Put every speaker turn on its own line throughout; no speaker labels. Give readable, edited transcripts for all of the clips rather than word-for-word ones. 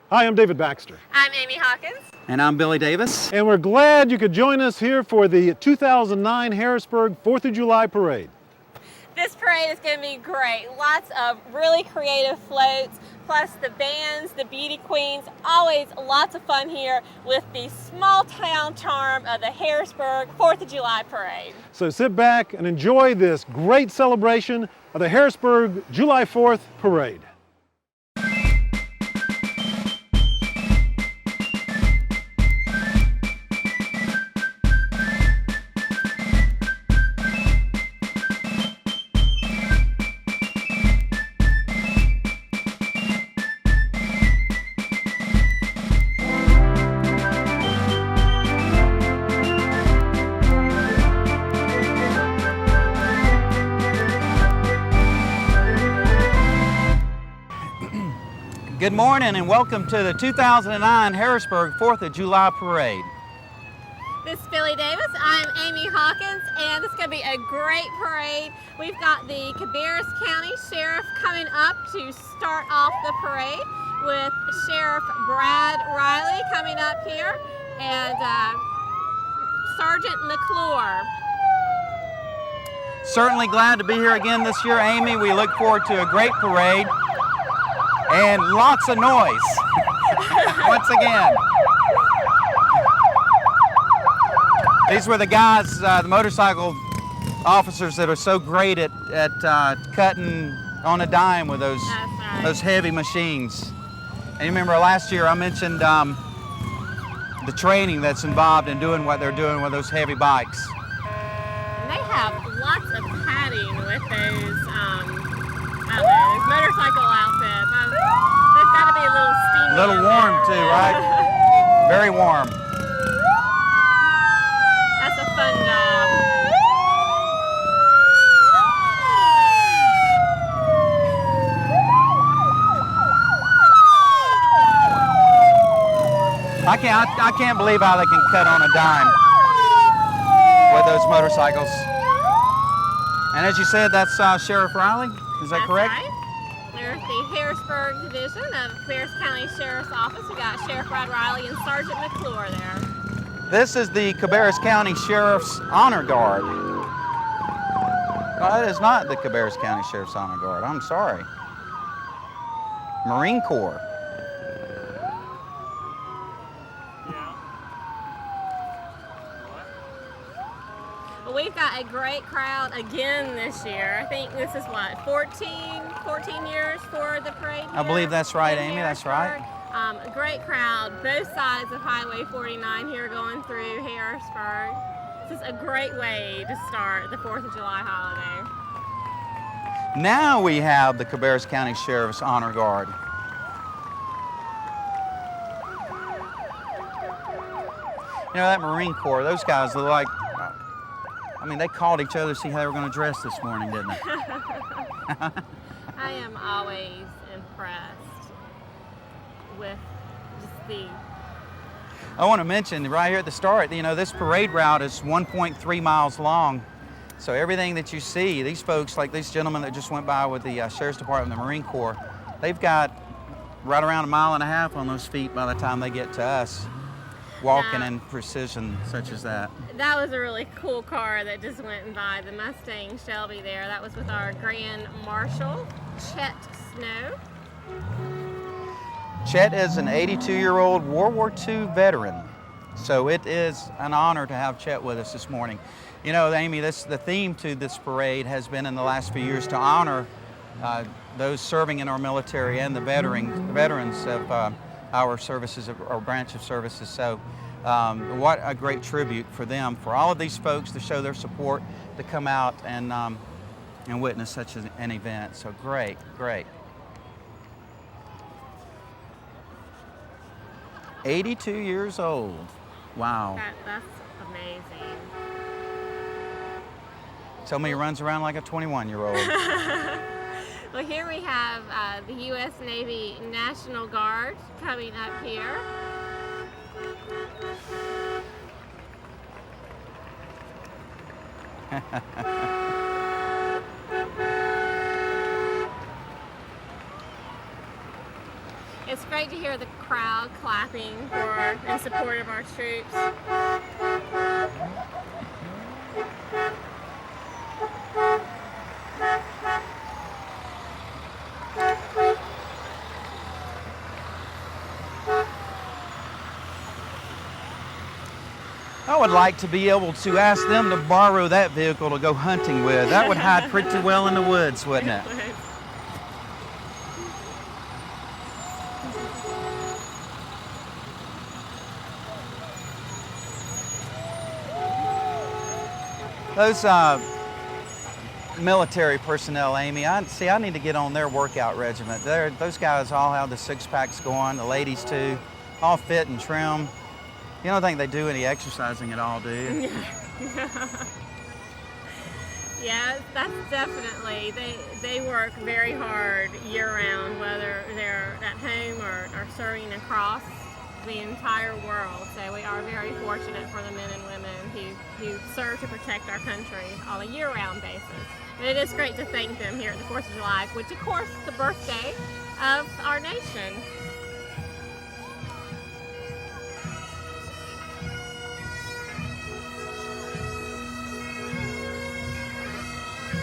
Hi, I'm David Baxter.
I'm Amy Hawkins.
And I'm Billy Davis.
And we're glad you could join us here for the 2009 Harrisburg 4th of July Parade.
This parade is going to be great. Lots of really creative floats, plus the bands, the beauty queens. Always lots of fun here with the small town charm of the Harrisburg 4th of July Parade.
So sit back and enjoy this great celebration of the Harrisburg July 4th Parade.
Good morning and welcome to the 2009 Harrisburg 4th of July Parade.
This is Billy Davis. I'm Amy Hawkins, and this is going to be a great parade. We've got the Cabarrus County Sheriff coming up to start off the parade with Sheriff Brad Riley coming up here and Sergeant McClure.
Certainly glad to be here again this year, Amy. We look forward to a great parade and lots of noise once again. These were the guys, the motorcycle officers that are so great at cutting on a dime with those heavy machines. And you remember last year I mentioned the training that's involved in doing what they're doing with those heavy bikes.
And they have lots of padding with those motorcycle outfits. They've got to be a little steamy.
A little warm too, right? Very warm.
That's a fun job.
I can't believe how they can cut on a dime with those motorcycles. And as you said, that's Sheriff Riley. Is that correct?
Right. There's the Harrisburg Division of Cabarrus County Sheriff's Office. We got Sheriff Brad Riley and Sergeant McClure there.
This is the Cabarrus County Sheriff's Honor Guard. No, that is not the Cabarrus County Sheriff's Honor Guard. I'm sorry. Marine Corps.
We've got a great crowd again this year. I think this is what, 14 years for the parade here?
I believe that's right, Amy, that's right.
A great crowd, both sides of Highway 49 here going through Harrisburg. This is a great way to start the 4th of July holiday.
Now we have the Cabarrus County Sheriff's Honor Guard. You know, that Marine Corps, those guys look like, I mean, they called each other to see how they were going to dress this morning, didn't they?
I am always impressed with just the...
I want to mention right here at the start, you know, this parade route is 1.3 miles long. So everything that you see, these folks, like these gentlemen that just went by with the Sheriff's Department and the Marine Corps, they've got right around 1.5 miles on those feet by the time they get to us, walking in precision such as that.
That was a really cool car that just went by, the Mustang Shelby there. That was with our Grand Marshal, Chet Snow.
Chet is an 82-year-old World War II veteran, so it is an honor to have Chet with us this morning. You know, Amy, the theme to this parade has been in the last few years to honor those serving in our military and the veterans of our services, our branch of services. So what a great tribute for them, for all of these folks to show their support, to come out and witness such an event. So great, great. 82 years old. Wow.
That's amazing.
Tell me he runs around like a 21-year-old.
Well, here we have the U.S. Navy National Guard coming up here. It's great to hear the crowd clapping in support of our troops.
I would like to be able to ask them to borrow that vehicle to go hunting with. That would hide pretty well in the woods, wouldn't it? Those military personnel, Amy, I need to get on their workout regiment. Those guys all have the six-packs going, the ladies too, all fit and trim. You don't think they do any exercising at all, do you?
Yeah, that's definitely, they work very hard year-round, whether they're at home or serving across the entire world. So we are very fortunate for the men and women who serve to protect our country on a year-round basis. But it is great to thank them here at the 4th of July, which of course is the birthday of our nation.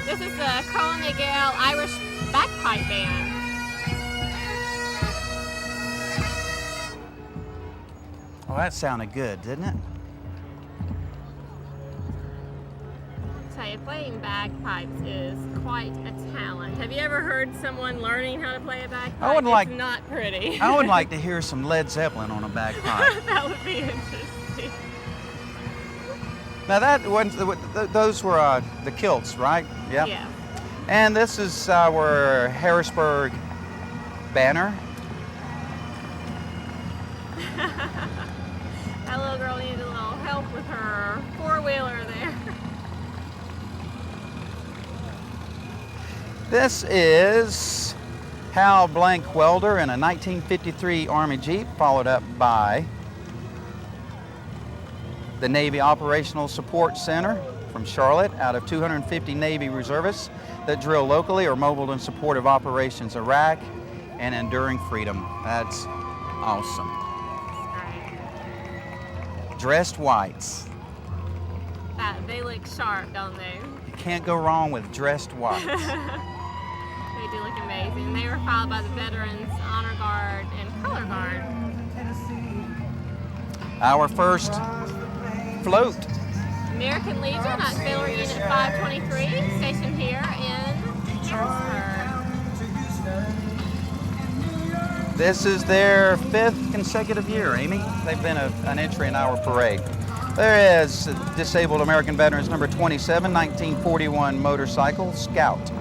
This is the Colin Gale Irish Bagpipe Band.
Well, that sounded good, didn't it?
I tell you, playing bagpipes is quite a talent. Have you ever heard someone learning how to play a bagpipe? It's not pretty.
I would like to hear some Led Zeppelin on a bagpipe.
That would be interesting.
Now those were the kilts, right? Yep.
Yeah.
And this is our Harrisburg banner.
That little girl needed a little help with her four-wheeler there.
This is Hal Blank Welder in a 1953 Army Jeep, followed up by the Navy Operational Support Center from Charlotte, out of 250 Navy reservists that drill locally or mobile in support of operations Iraq and enduring freedom. That's awesome. Dressed whites.
They look sharp, don't they?
You can't go wrong with dressed whites.
They do look amazing. They were followed by the Veterans Honor Guard and Color Guard.
Our first float.
American Legion Auxiliary Unit 523, stationed here in Harrisburg.
This is their 5th consecutive year, Amy. They've been an entry in our parade. There is Disabled American Veterans number 27, 1941 motorcycle, Scout.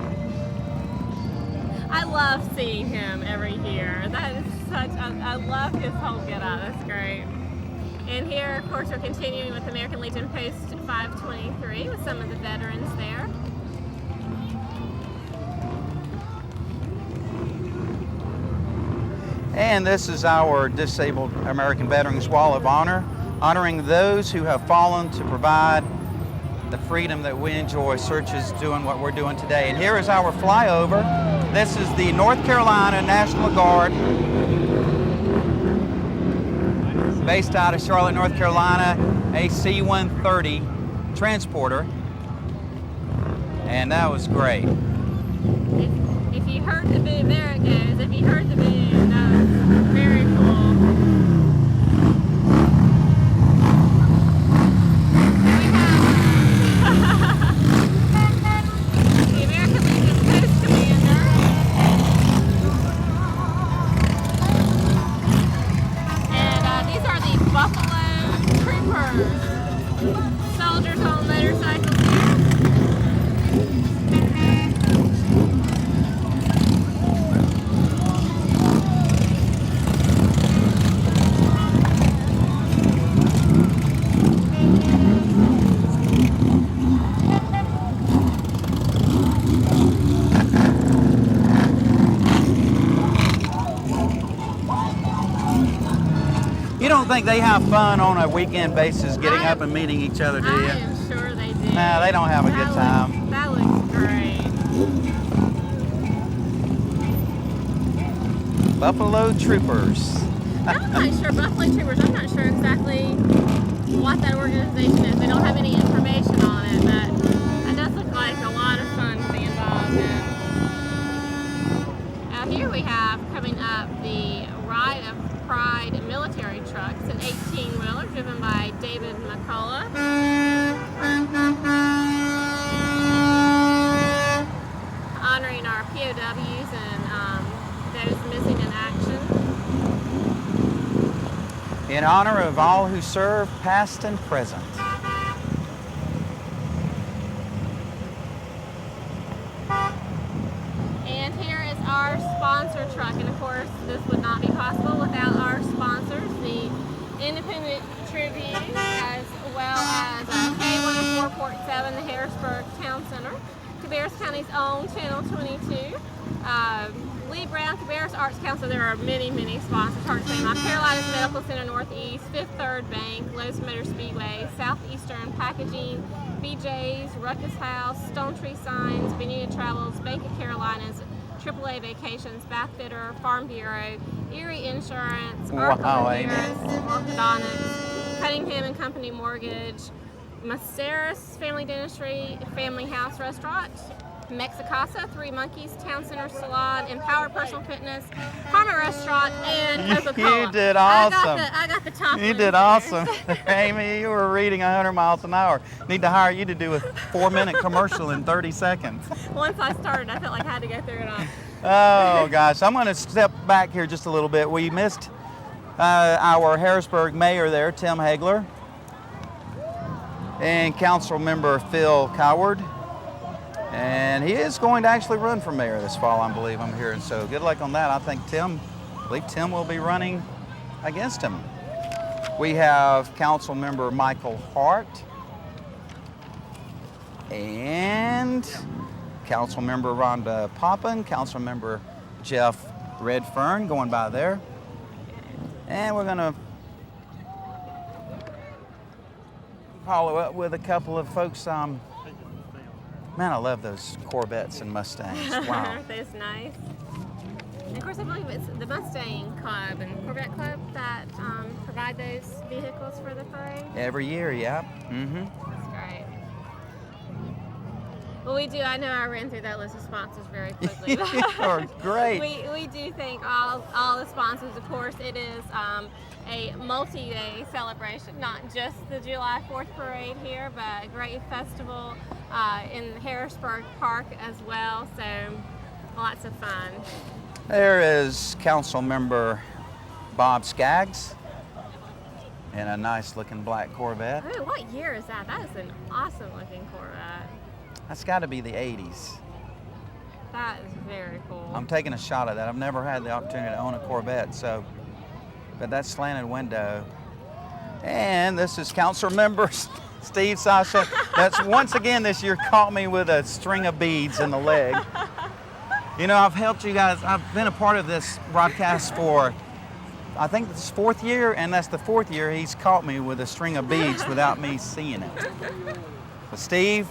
I love seeing him every year. That is I love his whole get-up. That's great. And here, of course, we're continuing with American Legion Post 523 with some of the veterans there.
And this is our Disabled American Veterans Wall of Honor, honoring those who have fallen to provide the freedom that we enjoy, searches doing what we're doing today. And here is our flyover. This is the North Carolina National Guard, based out of Charlotte, North Carolina, a C-130 transporter. And that was great.
If you heard the boom, there it goes. If you heard the boom, that was very cool. The American Legion Post Commander. And these are the Buffalo Troopers. Soldiers on motorcycles here.
You don't think they have fun on a weekend basis getting up and meeting each other, do you?
I am sure they do.
Nah, they don't have a good time.
That looks great.
Buffalo Troopers.
I'm not sure. Buffalo Troopers, I'm not sure exactly what that organization is. They don't have any information on it, but it does look like a lot of fun to be involved in. Now here we have coming up the Ride of Pride military trucks, an 18-wheeler driven by David McCullough. Honoring our POWs and those missing in action.
In honor of all who serve, past and present.
And here is our sponsor truck, and of course this would not be possible without our sponsors, the Independent Tribune, as well as K104.7, the Harrisburg Town Center, Cabarrus County's own Channel 22, Lee Brown, Cabarrus Arts Council. There are many, many sponsors. Hard to say. My Carolinas Medical Center Northeast, Fifth Third Bank, Lowe's Motor Speedway, Southeastern Packaging, BJ's, Ruckus House, Stone Tree Signs, Benita Travels, Bank of Carolinas, AAA Vacations, Bath Fitter, Farm Bureau, Erie Insurance, Orthodontics, Cunningham and Company Mortgage, Maceras Family Dentistry, Family House Restaurant, Mexicasa, Three Monkeys, Town Center Salon, Empower Personal Fitness, Karma Restaurant, and Coca-Cola.
You did awesome.
I got the top.
You did awesome. Amy, you were reading 100 miles an hour. Need to hire you to do a 4-minute commercial in 30 seconds.
Once I started, I felt like I had to go through it all.
Oh, gosh. I'm going to step back here just a little bit. We missed our Harrisburg mayor there, Tim Hagler, and council member Phil Coward. And he is going to actually run for mayor this fall, I believe I'm hearing. So good luck on that. I believe Tim will be running against him. We have council member Michael Hart and council member Rhonda Poppin, council member Jeff Redfern going by there. And we're going to follow up with a couple of folks. Man, I love those Corvettes and Mustangs. Wow.
Aren't those nice? And of course, I believe it's the Mustang Club and Corvette Club that provide those vehicles for the parade.
Every year, yeah. Mm-hmm.
That's great. Well, we do. I know I ran through that list of sponsors very quickly.
You're great.
We do thank all the sponsors. Of course, it is a multi-day celebration, not just the July 4th parade here, but a great festival in Harrisburg Park as well. So lots of fun.
There is council member Bob Skaggs in a nice looking black Corvette.
Oh, what year is that? That is an awesome looking Corvette.
That's got to be the 80s.
That is very cool.
I'm taking a shot at that. I've never had the opportunity to own a Corvette, so, but that slanted window. And this is council member Steve Sasha. That's once again this year caught me with a string of beads in the leg. You know, I've helped you guys. I've been a part of this broadcast for, I think this is 4th year, and that's the 4th year he's caught me with a string of beads without me seeing it. But Steve,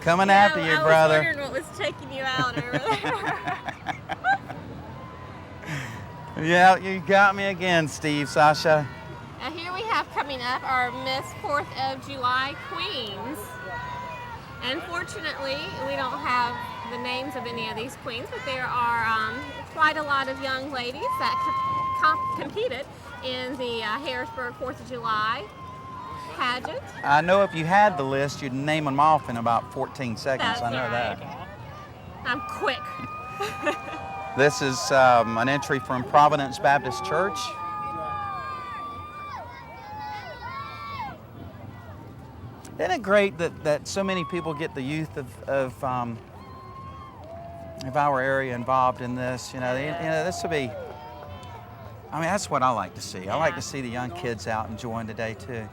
coming after you, brother.
I was wondering what was taking you out over there.
Yeah, you got me again, Steve Sasha.
Here we have coming up our Miss 4th of July Queens. And fortunately, we don't have the names of any of these queens, but there are quite a lot of young ladies that competed in the Harrisburg 4th of July pageant.
I know if you had the list, you'd name them off in about 14 seconds.
That's
I know
right.
that.
I'm quick.
This is an entry from Providence Baptist Church. Isn't it great that so many people get the youth of our area involved in this? You know, this will be, I mean, that's what I like to see. I like to see the young kids out enjoying the day too.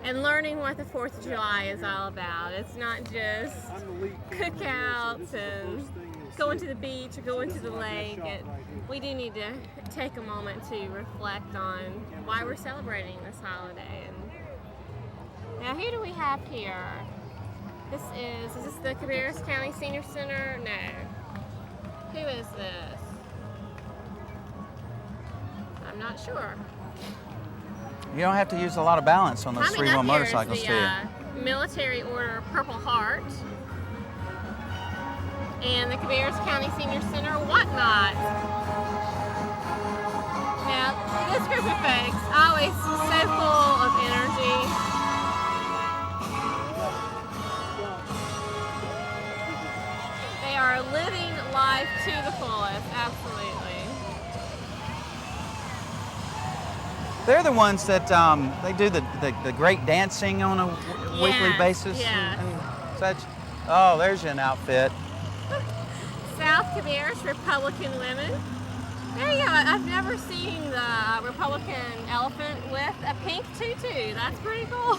And learning what the 4th of July is all about. It's not just cookouts and going to the beach or going to the lake. We do need to take a moment to reflect on why we're celebrating this holiday. And now, who do we have here? Is this the Cabarrus County Senior Center? No. Who is this? not sure.
You don't have to use a lot of balance on those
Coming
three-wheel
up here is
motorcycles, do you?
the Military Order Purple Heart and the Cabarrus County Senior Center Whatnot. Now, this group of folks, always so full of energy. They are living life to the fullest, absolutely.
They're the ones that they do the great dancing on a weekly basis
yes.
and such. Oh, there's an outfit.
South Cabarrus Republican Women. There you go. I've never seen the Republican elephant with a pink tutu. That's pretty cool.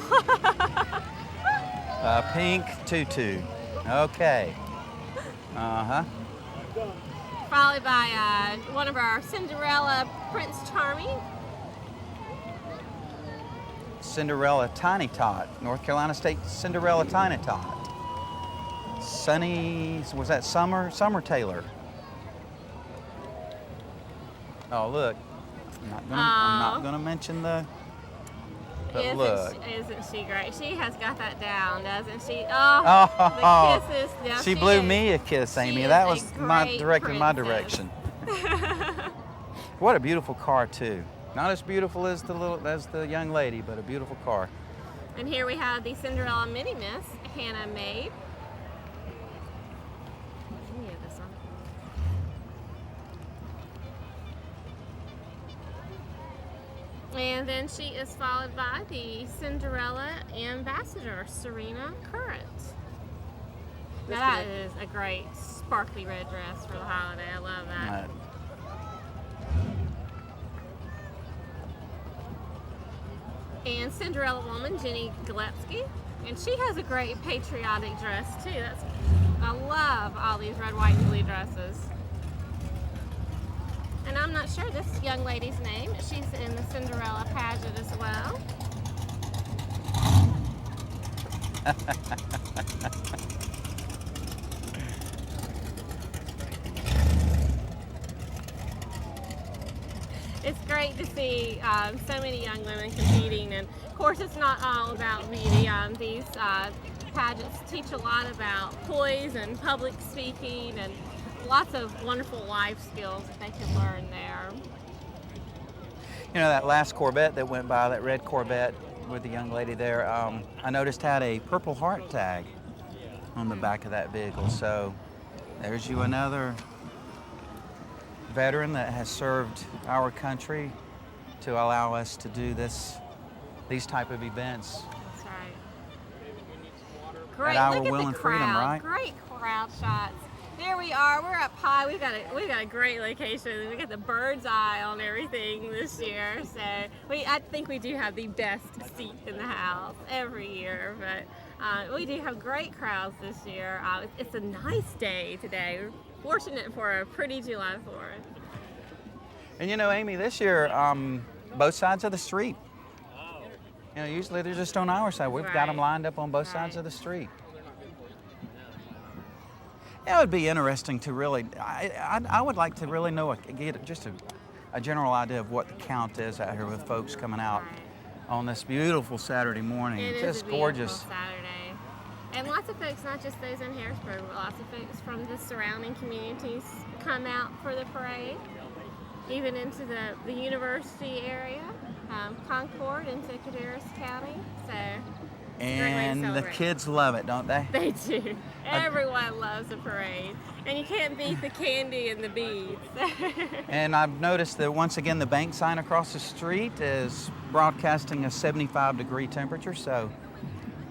Pink tutu. Okay. Uh-huh.
Followed by one of our Cinderella Prince Charming.
Cinderella Tiny Tot, North Carolina State Cinderella Tiny Tot. Sunny, was that Summer? Summer Taylor. Oh, look. I'm not gonna mention the look.
Isn't she great? She has got that down, doesn't she? Oh, the kisses. Yeah,
she blew me a kiss, Amy. That was directed my
princess.
direction. What a beautiful car, too. Not as beautiful as the young lady, but a beautiful car.
And here we have the Cinderella Mini Miss, Hannah Mabe. This one. And then she is followed by the Cinderella Ambassador, Serena Current. Now that is a great sparkly red dress for the holiday. I love that. And Cinderella Woman, Jenny Gillespie. And she has a great patriotic dress too. I love all these red, white, and blue dresses. And I'm not sure this young lady's name. She's in the Cinderella pageant as well. It's great to see so many young women competing, and of course it's not all about beauty. These pageants teach a lot about poise and public speaking and lots of wonderful life skills that they can learn there.
You know, that last Corvette that went by, that red Corvette with the young lady there, I noticed had a Purple Heart tag on the back of that vehicle. So there's you another veteran that has served our country to allow us to do these type of events.
That's right. Great.
At our
Look at
will
the
and
crowd.
freedom, right?
Great crowd shots. There we are. We're up high. We've got a great location. We got the bird's eye on everything this year. So I think we do have the best seat in the house every year. But we do have great crowds this year. It's a nice day today. We're fortunate for a pretty July 4th.
And you know, Amy, this year, both sides of the street. You know, usually they're just on our side. We've got them lined up on both sides of the street. It would be interesting to really, I would like to really get just a general idea of what the count is out here with folks coming out on this beautiful Saturday morning.
It
just
is a
gorgeous.
Saturday. And lots of folks, not just those in Harrisburg, but lots of folks from the surrounding communities come out for the parade, even into the university area, Concord into Cabarrus County. So.
And the kids love it, don't they?
They do. Everyone loves a parade. And you can't beat the candy and the beads.
And I've noticed that once again the bank sign across the street is broadcasting a 75-degree temperature, so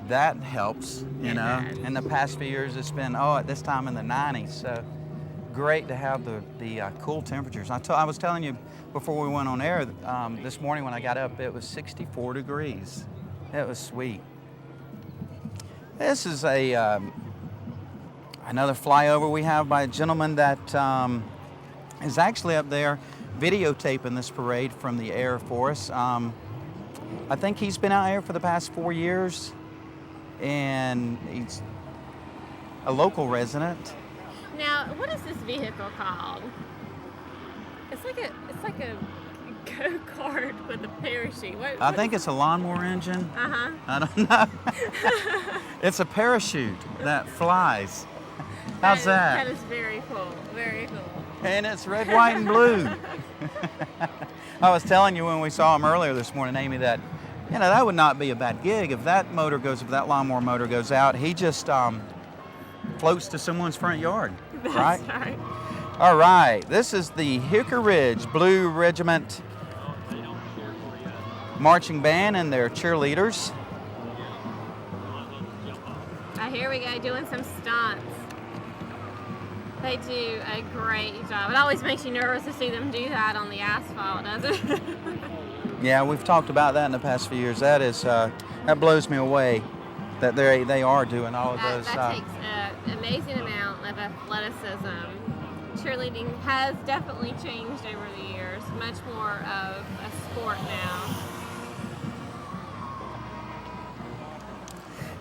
that helps, you know. In the past few years it's been, at this time in the 90s, so great to have the cool temperatures. I was telling you before we went on air, this morning when I got up, it was 64 degrees. It was sweet. This is another flyover we have by a gentleman that is actually up there videotaping this parade from the air for us. I think he's been out here for the past 4 years, and he's a local resident.
Now, what is this vehicle called? It's like a go-kart with a parachute?
I think it's a lawnmower engine.
Uh-huh.
I don't know. It's a parachute that flies. How's that?
That is very cool. Very cool.
And it's red, white, and blue. I was telling you when we saw him earlier this morning, Amy, that that would not be a bad gig if that lawnmower motor goes out. He just floats to someone's front yard, right?
That's right.
All right, this is the Hickory Blue Regiment marching band and their cheerleaders.
Here we go, doing some stunts. They do a great job. It always makes you nervous to see them do that on the asphalt, doesn't it?
Yeah, we've talked about that in the past few years. That blows me away that they are doing all of those.
That takes an amazing amount of athleticism. Cheerleading has definitely changed over the years. Much more of a sport now.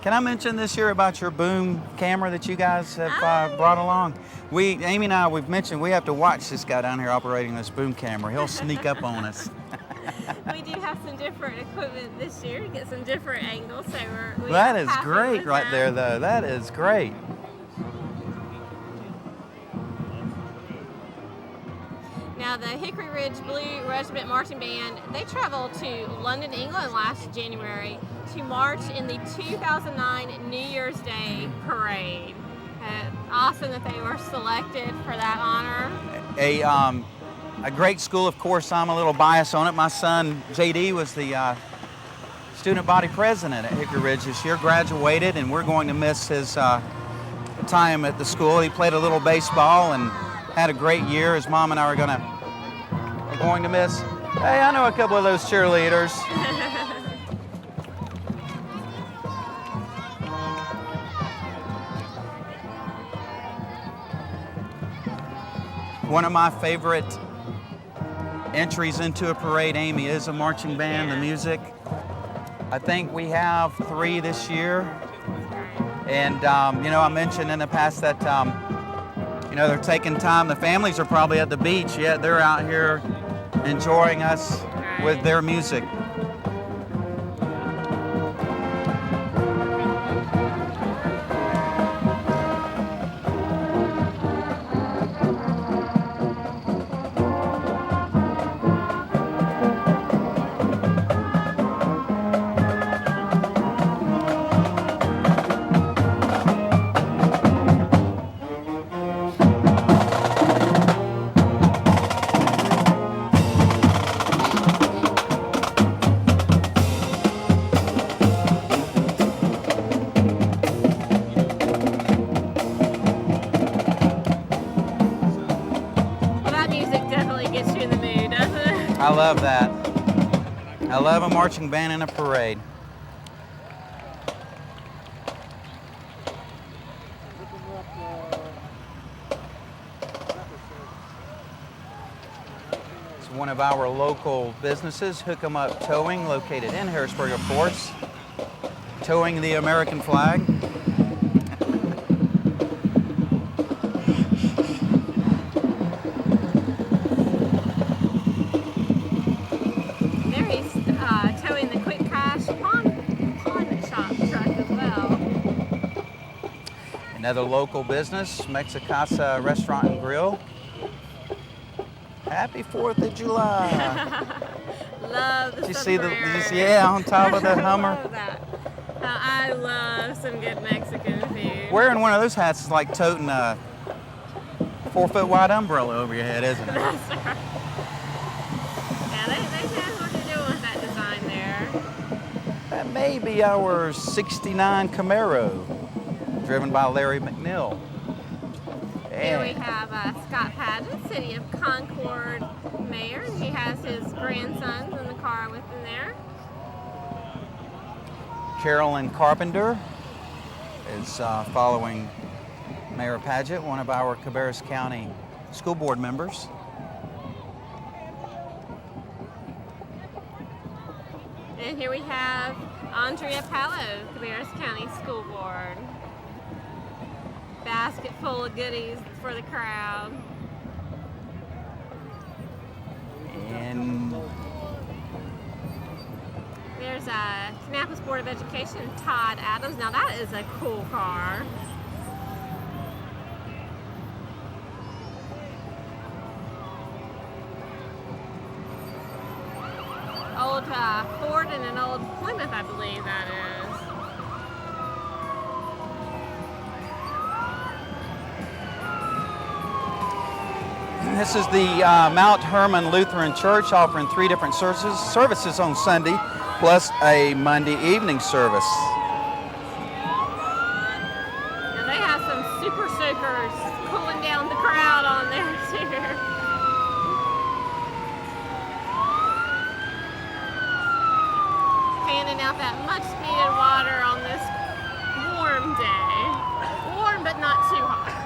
Can I mention this year about your boom camera that you guys have brought along? Amy and I, we've mentioned we have to watch this guy down here operating this boom camera. He'll sneak up on us.
We do have some different equipment this year to get some different angles. So
that is great right there, though. That is great.
Now, the Hickory Ridge Blue Regiment Marching Band, they traveled to London, England last January to march in the 2009 New Year's Day parade. Awesome that they were selected for that honor.
A great school, of course. I'm a little biased on it. My son, JD, was the student body president at Hickory Ridge this year, graduated, and we're going to miss his time at the school. He played a little baseball and had a great year. His mom and I are going to miss. Hey, I know a couple of those cheerleaders. One of my favorite entries into a parade, Amy, is a marching band, the music. I think we have 3 this year. And, I mentioned in the past that they're taking time. The families are probably at the beach, yet they're out here enjoying us with their music. I love that. I love a marching band in a parade. It's one of our local businesses, Hook 'em Up Towing, located in Harrisburg, of course, towing the American flag. Another local business, Mexicasa Restaurant and Grill. Happy 4th of July.
Love the
Did you see on top of the Hummer?
Love that. I love some good Mexican food.
Wearing one of those hats is like toting a 4-foot wide umbrella over your head, isn't it?
That's right. Yeah, they know what they're doing with that design there.
That may be our 69 Camaro, driven by Larry McNeil.
Here we have Scott Paget, City of Concord Mayor. He has his grandsons in the car with him there.
Carolyn Carpenter is following Mayor Paget, one of our Cabarrus County School Board members.
And here we have Andrea Pallo, Cabarrus County School Board. Basket full of goodies for the crowd.
And
Here's Kannapolis Board of Education, Todd Adams. Now that is a cool car. Old Ford and an old Plymouth, I believe that is.
This is the Mount Hermon Lutheran Church, offering 3 different services on Sunday, plus a Monday evening service.
Now they have some super soakers cooling down the crowd on there too. Handing out that much needed water on this warm day. Warm but not too hot.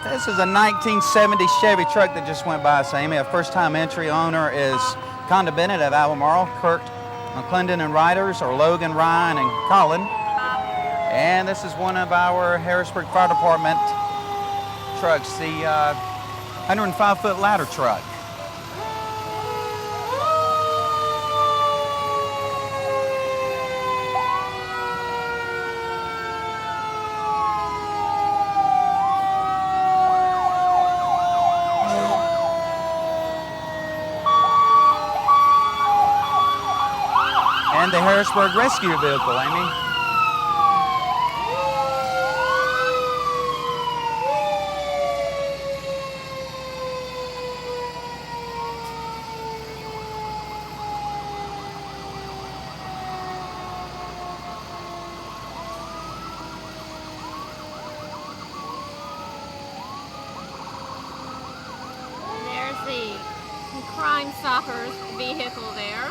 This is a 1970 Chevy truck that just went by us, Amy. A first-time entry owner is Conda Bennett of Albemarle. Kurt McClendon and Riders are Logan, Ryan, and Colin. And this is one of our Harrisburg Fire Department trucks, the 105-foot ladder truck. And the Harrisburg Rescue Vehicle, Amy.
There's the Crime Stoppers vehicle there.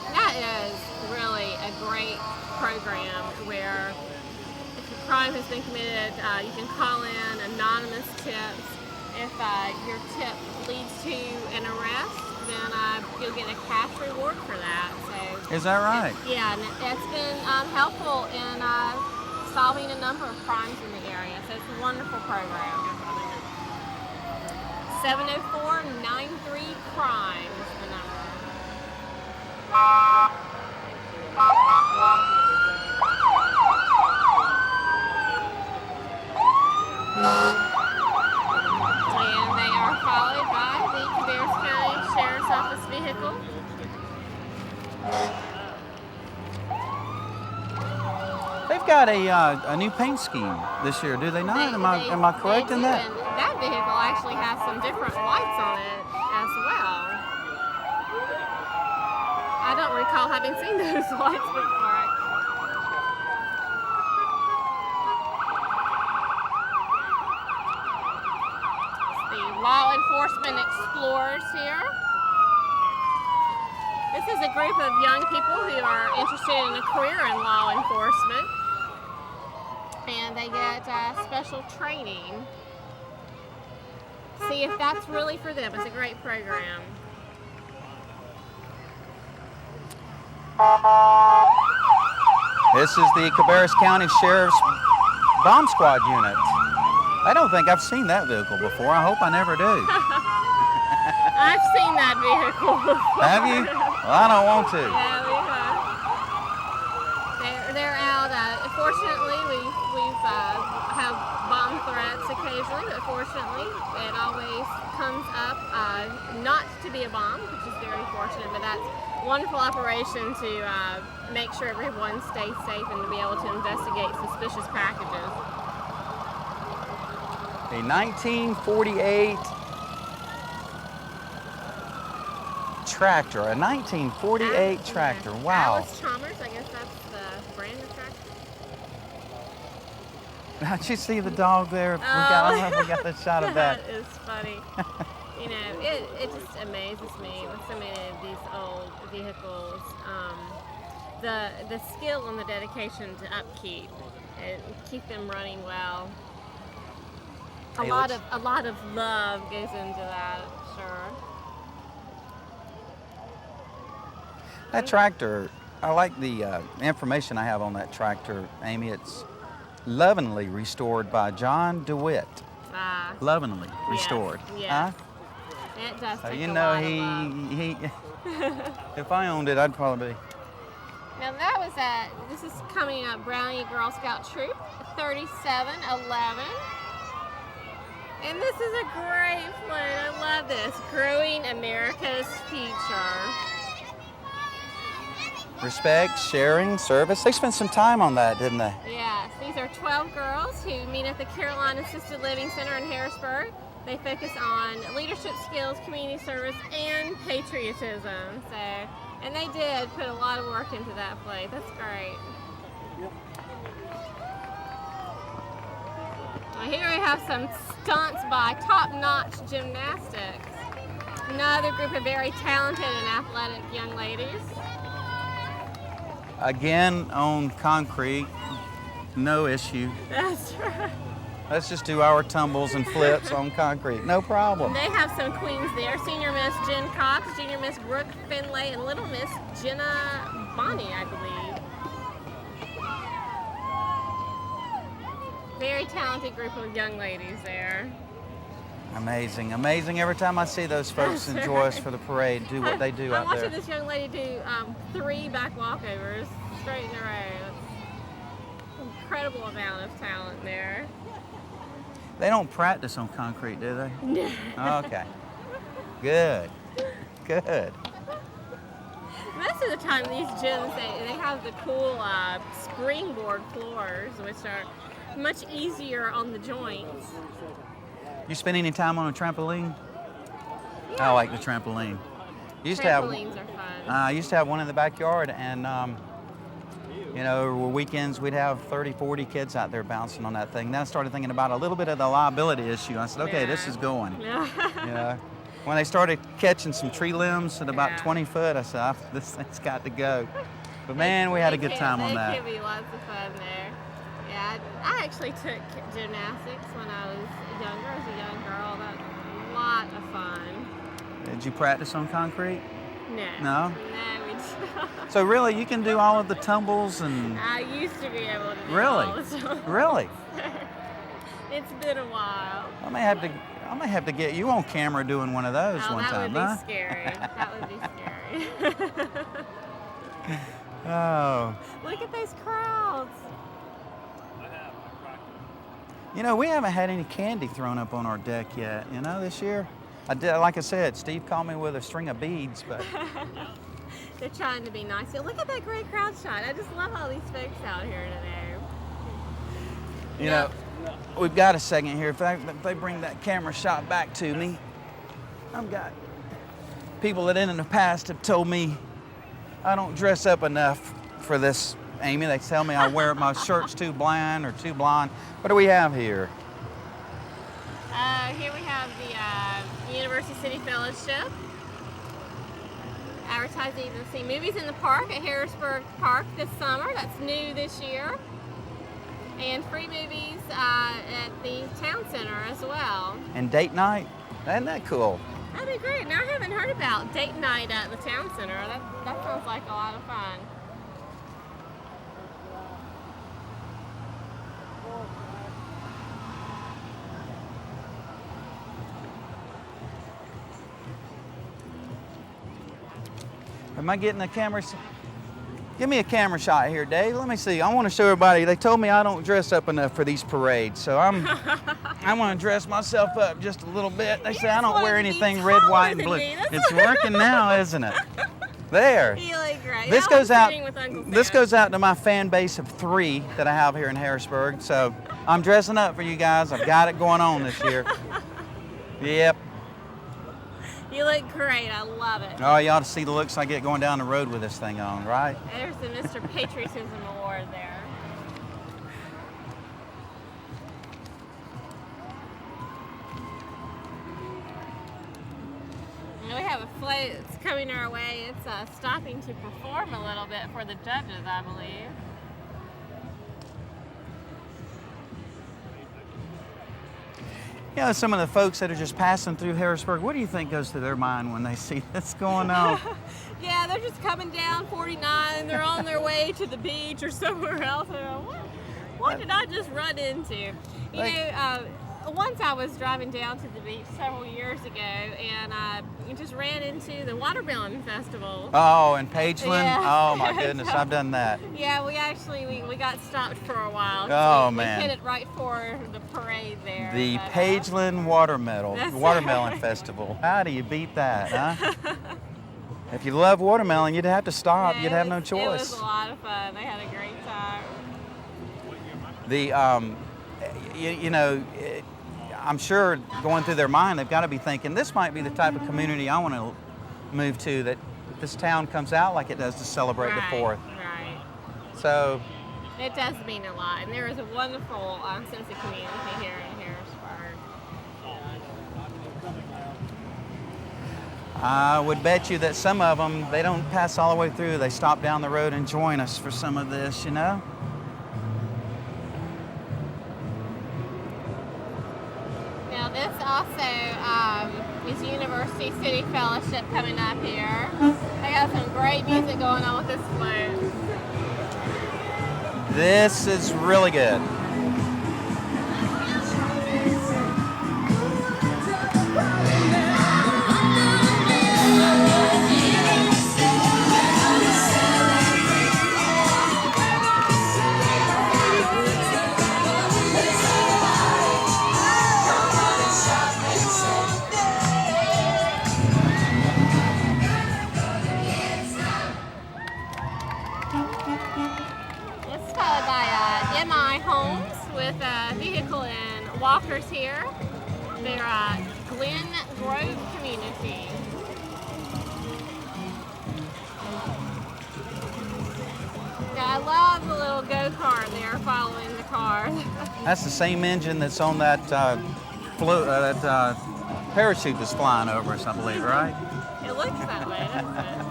That is really a great program where if a crime has been committed, you can call in anonymous tips. If your tip leads to an arrest, then you'll get a cash reward for that. So
Is that right?
yeah, and it's been helpful in solving a number of crimes in the area. So it's a wonderful program. 704-93-CRIME is the number. And they are followed by the Cabarrus County Sheriff's Office vehicle.
They've got a new paint scheme this year, do they not? Am I correct in that?
And that vehicle actually has some different lights on it as well. I don't recall having seen those lights before. It's the Law Enforcement Explorers here. This is a group of young people who are interested in a career in law enforcement. And they get special training. See if that's really for them. It's a great program.
This is the Cabarrus County Sheriff's Bomb Squad unit. I don't think I've seen that vehicle before. I hope I never do.
I've seen that vehicle before.
Have you? Well, I don't want to.
Yeah, we have. They're out. Fortunately, we've have bomb threats occasionally, but fortunately, it always comes up not to be a bomb, which is very fortunate. But that's a wonderful operation to make sure everyone stays safe and to be able to investigate suspicious packages.
A 1948 tractor, a 1948 tractor. Wow.
Alice Chalmers, I guess that's the brand of tractor.
Did you see the dog there?
Oh.
We got the shot of that.
That is funny. You know, it just amazes me with so many of these old vehicles. The skill and the dedication to upkeep and keep them running well. A
Hey,
lot
let's-
of love goes into that, sure.
That tractor, I like the information I have on that tractor, Amy. It's lovingly restored by John DeWitt.
Ah,
Lovingly restored.
yes.
Huh?
it does take
You
a
know,
lot of love.
he if I owned it, I'd probably be.
Now that was this is coming up, Brownie Girl Scout Troop 3711. And this is a great float. I love this. Growing America's Future.
Respect, sharing, service. They spent some time on that, didn't they?
Yes, these are 12 girls who meet at the Caroline Assisted Living Center in Harrisburg. They focus on leadership skills, community service, and patriotism. And they did put a lot of work into that float. That's great. Well, here we have some stunts by top-notch gymnastics. Another group of very talented and athletic young ladies.
Again, on concrete, no issue.
That's right.
Let's just do our tumbles and flips on concrete, no problem.
They have some queens there. Senior Miss Jen Cox, Junior Miss Brooke Finlay, and Little Miss Jenna Bonney, I believe. Very talented group of young ladies there.
Amazing, amazing. Every time I see those folks enjoy us for the parade, do what they do
I'm
out there.
watching this young lady do 3 back walkovers straight in a row. Incredible amount of talent there.
They don't practice on concrete, do they?
No.
Okay. Good. Good.
Most of the time, these gyms, they have the cool springboard floors, which are much easier on the joints.
You spend any time on a trampoline?
Yeah.
I like the trampoline.
Trampolines are fun.
I used to have one in the backyard, and you know, over weekends we'd have 30, 40 kids out there bouncing on that thing. Then I started thinking about a little bit of the liability issue. I said, okay, this is going.
Yeah.
You know, when they started catching some tree limbs at about
Yeah.
20 foot, I said, this thing's got to go. But man, we had a good time on that.
It can be lots of fun there. Yeah, I actually took gymnastics when I was younger, as a young girl. That was a lot of fun.
Did you practice on concrete?
No.
No?
No, we did not.
So really, you can do all of the tumbles and...
I used to be able to do
Really?
all the time.
Really?
It's been a while.
I may have to get you on camera doing one of those one time, huh?
That would be scary. That would be scary.
Oh.
Look at those crowds.
You know, we haven't had any candy thrown up on our deck yet, you know, this year. I did, like I said, Steve called me with a string of beads, but...
They're trying to be nice. Yeah, look at that great crowd shot. I just love all these folks out here today.
You know, we've got a second here. If they bring that camera shot back to me, I've got people that in the past have told me I don't dress up enough for this, Amy. They tell me I wear my shirt's too bland or too blonde. What do we have here?
Here we have the University City Fellowship. Advertising you can see movies in the park at Harrisburg Park this summer. That's new this year. And free movies at the town center as well.
And date night? Isn't that cool?
That'd be great. Now I haven't heard about date night at the town center. That sounds like a lot of fun.
Am I getting a camera? Give me a camera shot here, Dave. Let me see. I want to show everybody. They told me I don't dress up enough for these parades, so I want to dress myself up just a little bit. They say I don't wear anything red, white, and blue. It's working now, isn't it? There.
You look great.
This
I
goes
was
out.
sitting with Uncle
This
Sam.
goes out to my fan base of 3 that I have here in Harrisburg. So I'm dressing up for you guys. I've got it going on this year. Yep.
You look great. I love it.
Oh, you ought to see the looks I get going down the road with this thing on, right?
There's the Mr. Patriotism Award there. And we have a float that's coming our way. It's stopping to perform a little bit for the judges, I believe.
You know, some of the folks that are just passing through Harrisburg, what do you think goes through their mind when they see this going on?
Yeah, they're just coming down 49. They're on their way to the beach or somewhere else. They're like, What did I just run into? You know, once I was driving down to the beach several years ago, and I just ran into the Watermelon Festival.
Oh, in Pageland?
Yeah.
Oh my goodness, I've done that.
Yeah, we actually we got stopped for a while.
Oh,
we
man.
hit it right for the parade there.
The
but,
Pageland
That's
Watermelon
right.
Festival. How do you beat that, huh? If you love watermelon, you'd have to stop.
yeah,
You'd have no choice.
It was a lot of fun. They had a great time.
I'm sure going through their mind, they've got to be thinking, this might be the type of community I want to move to, that this town comes out like it does to celebrate the 4th.
Right.
So
It does mean a lot, and there is a wonderful sense of community here in Harrisburg.
I would bet you that some of them, they don't pass all the way through. They stop down the road and join us for some of this, you know?
Now this also is University City Fellowship coming up here. They got some great music going on with this float.
This is really good.
It's followed by MI Homes with vehicle and walkers here. They're Glen Grove Community. Now, I love the little go-kart there following the car.
That's the same engine that's on that parachute that's flying over us, I believe, right?
It looks that way, doesn't it?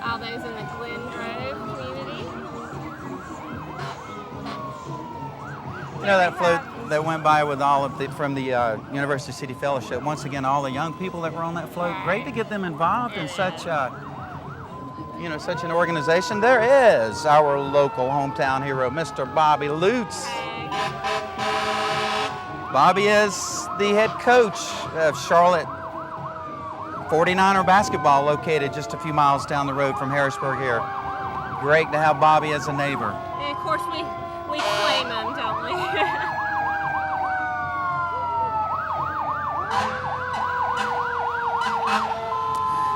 All those in the Glen Grove community.
You know that float that went by with all of from the University City Fellowship. Once again, all the young people that were on that float. Great to get them involved in such, such an organization. There is our local hometown hero, Mr. Bobby Lutes. Bobby is the head coach of Charlotte 49er basketball, located just a few miles down the road from Harrisburg here. Great to have Bobby as a neighbor.
And of course, we claim them, don't we?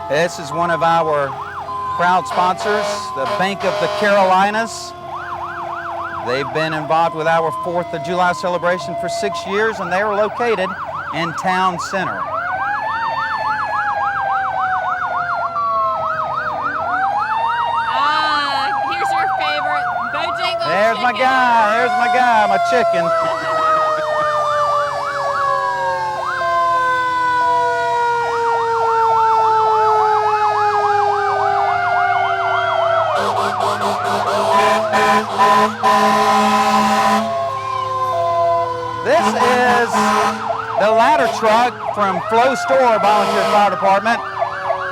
This is one of our proud sponsors, the Bank of the Carolinas. They've been involved with our 4th of July celebration for 6 years, and they are located in Town Center.
Here's your favorite Bojangles
There's my
chicken.
guy, my chicken. This is the ladder truck from Flow Store Volunteer Fire Department.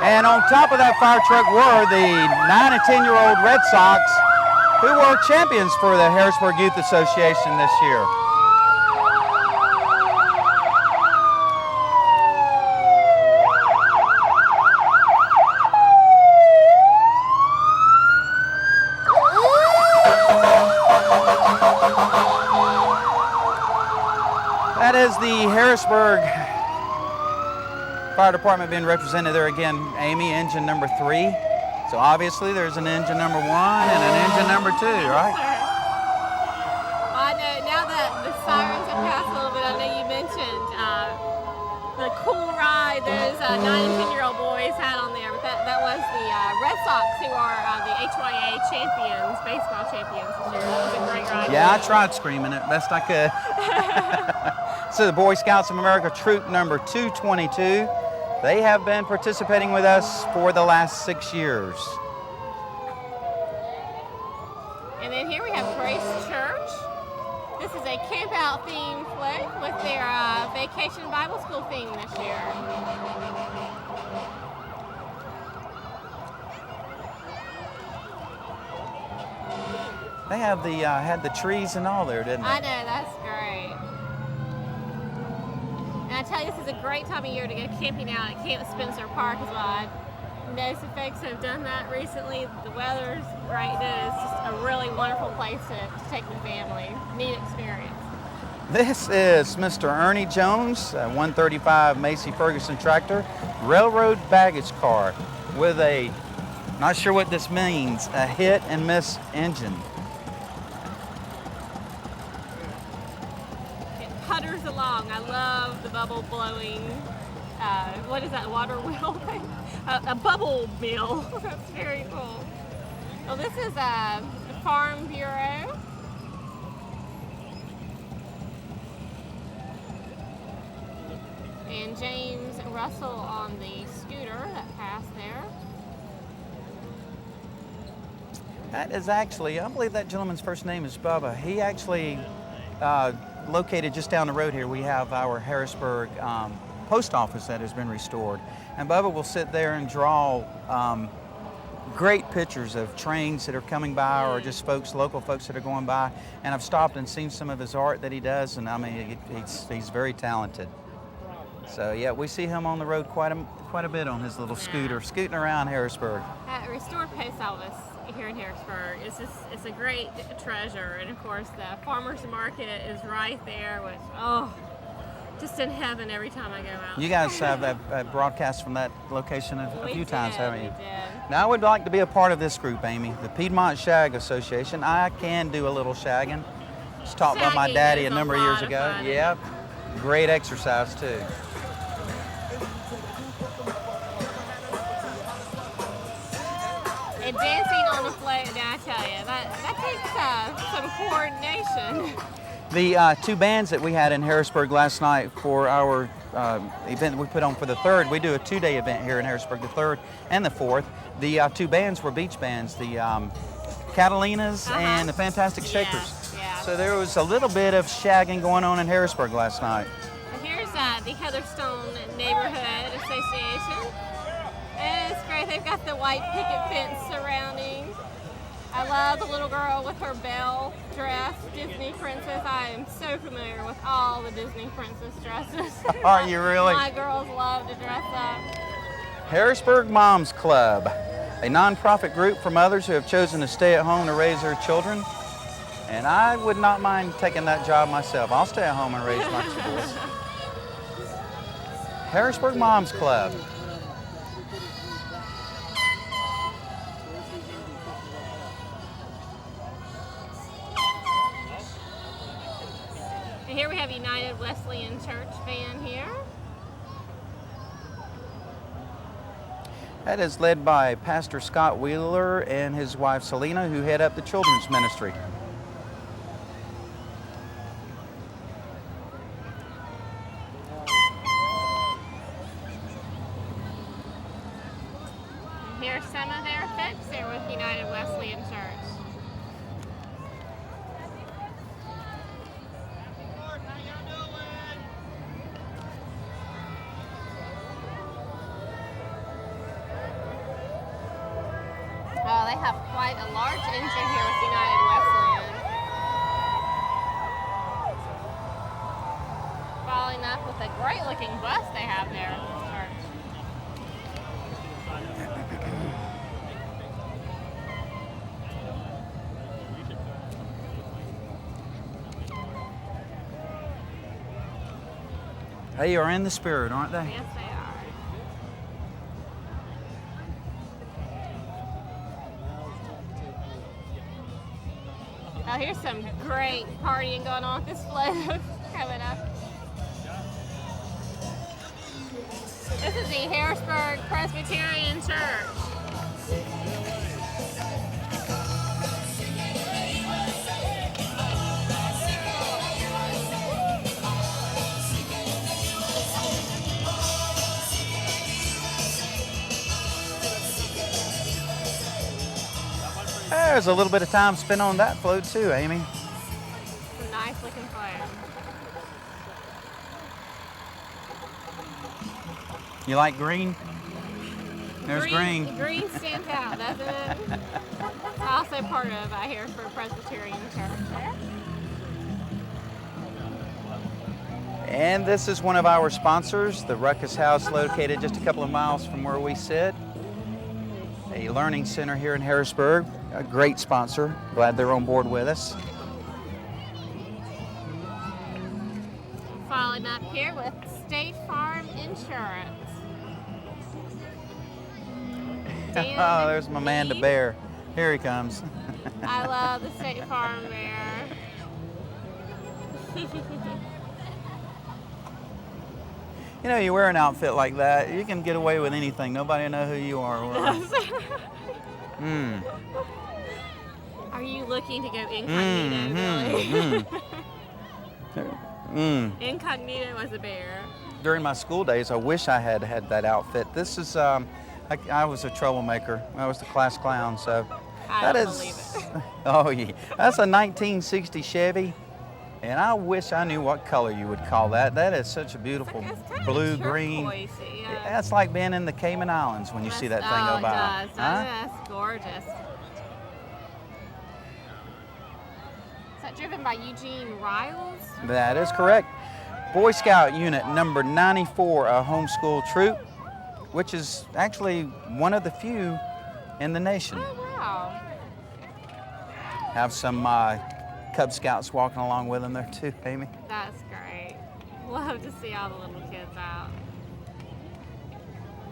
And on top of that fire truck were the 9 and 10-year-old Red Sox who were champions for the Harrisburg Youth Association this year. That is the Harrisburg Fire Department being represented there again, Amy, engine number 3. So obviously there's an engine number 1 and an engine number 2, right?
Well, I know, now that the sirens have passed a little bit, I know you mentioned the cool ride those 9 and 10-year-old boys had on there. But that was the Red Sox, who are the HYA champions, baseball champions this year. It was a great ride.
Yeah, I tried screaming it best I could. So the Boy Scouts of America Troop number 222, they have been participating with us for the last 6 years.
And then here we have Grace Church. This is a camp out theme float with their Vacation Bible School theme this year.
They have the had the trees and all there, didn't they?
I know, that's great. And I tell you, this is a great time of year to go camping out at Camp Spencer Park as well. I know some folks have done that recently. The weather's right now. It's just a really wonderful place to take the family. Neat experience.
This is Mr. Ernie Jones, 135 Macy Ferguson tractor, railroad baggage car with a, not sure what this means, a hit and miss engine.
It putters along. I love the bubble blowing, what is that, water wheel thing? A bubble mill. That's very cool. Well, this is a Farm Bureau. And James Russell on the scooter that passed there.
That is actually, I believe that gentleman's first name is Bubba. He actually, located just down the road here, we have our Harrisburg post office that has been restored. And Bubba will sit there and draw great pictures of trains that are coming by or just local folks that are going by. And I've stopped and seen some of his art that he does, and I mean, he's very talented. So yeah, we see him on the road quite a bit on his little scooter, scooting around Harrisburg.
Restored Post Office here in Harrisburg, it's a great treasure, and of course the farmers market is right there, which just in heaven every time I go out.
You guys have broadcast from that location a few times, haven't you?
We did.
Now I would like to be a part of this group, Amy, the Piedmont Shag Association. I can do a little shagging. It's taught by my daddy a number of years ago. Yep, great exercise too.
And dancing on the float, now I tell you, that takes some coordination.
The two bands that we had in Harrisburg last night for our event that we put on for the 3rd, we do a 2-day event here in Harrisburg, the 3rd and the 4th. The two bands were beach bands, the Catalinas and the Fantastic Shakers.
Yeah.
So there was a little bit of shagging going on in Harrisburg last night.
And here's the Heatherstone Neighborhood Association. And it's great, they've got the white picket fence surrounding. I love the little girl with her bell dress, Disney princess. I am so familiar with all the Disney princess dresses.
Are you really?
My girls love to dress up.
Harrisburg Moms Club, a nonprofit group for mothers who have chosen to stay at home to raise their children. And I would not mind taking that job myself. I'll stay at home and raise my boys. Harrisburg Moms Club.
And here we have United Wesleyan Church band here.
That is led by Pastor Scott Wheeler and his wife Selena, who head up the children's ministry.
And here's some of their folks there with United Wesleyan Church. Oh, they have quite a large engine here with United Wesleyan. Following up with a great looking bus they have there at the church.
They are in the spirit, aren't they?
Yes, they are. Oh, here's some great partying going on with this float coming up. This is the Harrisburg Presbyterian Church.
There's a little bit of time spent on that float too, Amy.
It's a nice looking float.
You like green? There's green.
Green stands out, doesn't it? It's also part of Harrisburg Presbyterian Church there.
And this is one of our sponsors, the Ruckus House, located just a couple of miles from where we sit. A learning center here in Harrisburg. A great sponsor. Glad they're on board with us.
Following up here with State Farm Insurance.
Oh, there's my man, the bear. Here he comes.
I love the State Farm bear.
You know, you wear an outfit like that, you can get away with anything. Nobody will know who you are.
Are you looking to go incognito, really? Incognito as a bear.
During my school days, I wish I had had that outfit. This is, I was a troublemaker. I was the class clown, so.
I don't believe it.
Oh, yeah. That's a 1960 Chevy, and I wish I knew what color you would call that. That is such a beautiful blue-green.
Yeah.
That's like being in the Cayman Islands when you see that thing go by.
It does. That's gorgeous. Is that driven by Eugene Riles?
That is correct. Boy Scout Unit number 94, a homeschool troop, which is actually one of the few in the nation.
Oh, wow.
Have some Cub Scouts walking along with them there too, Amy.
That's great. Love to see all the little kids out.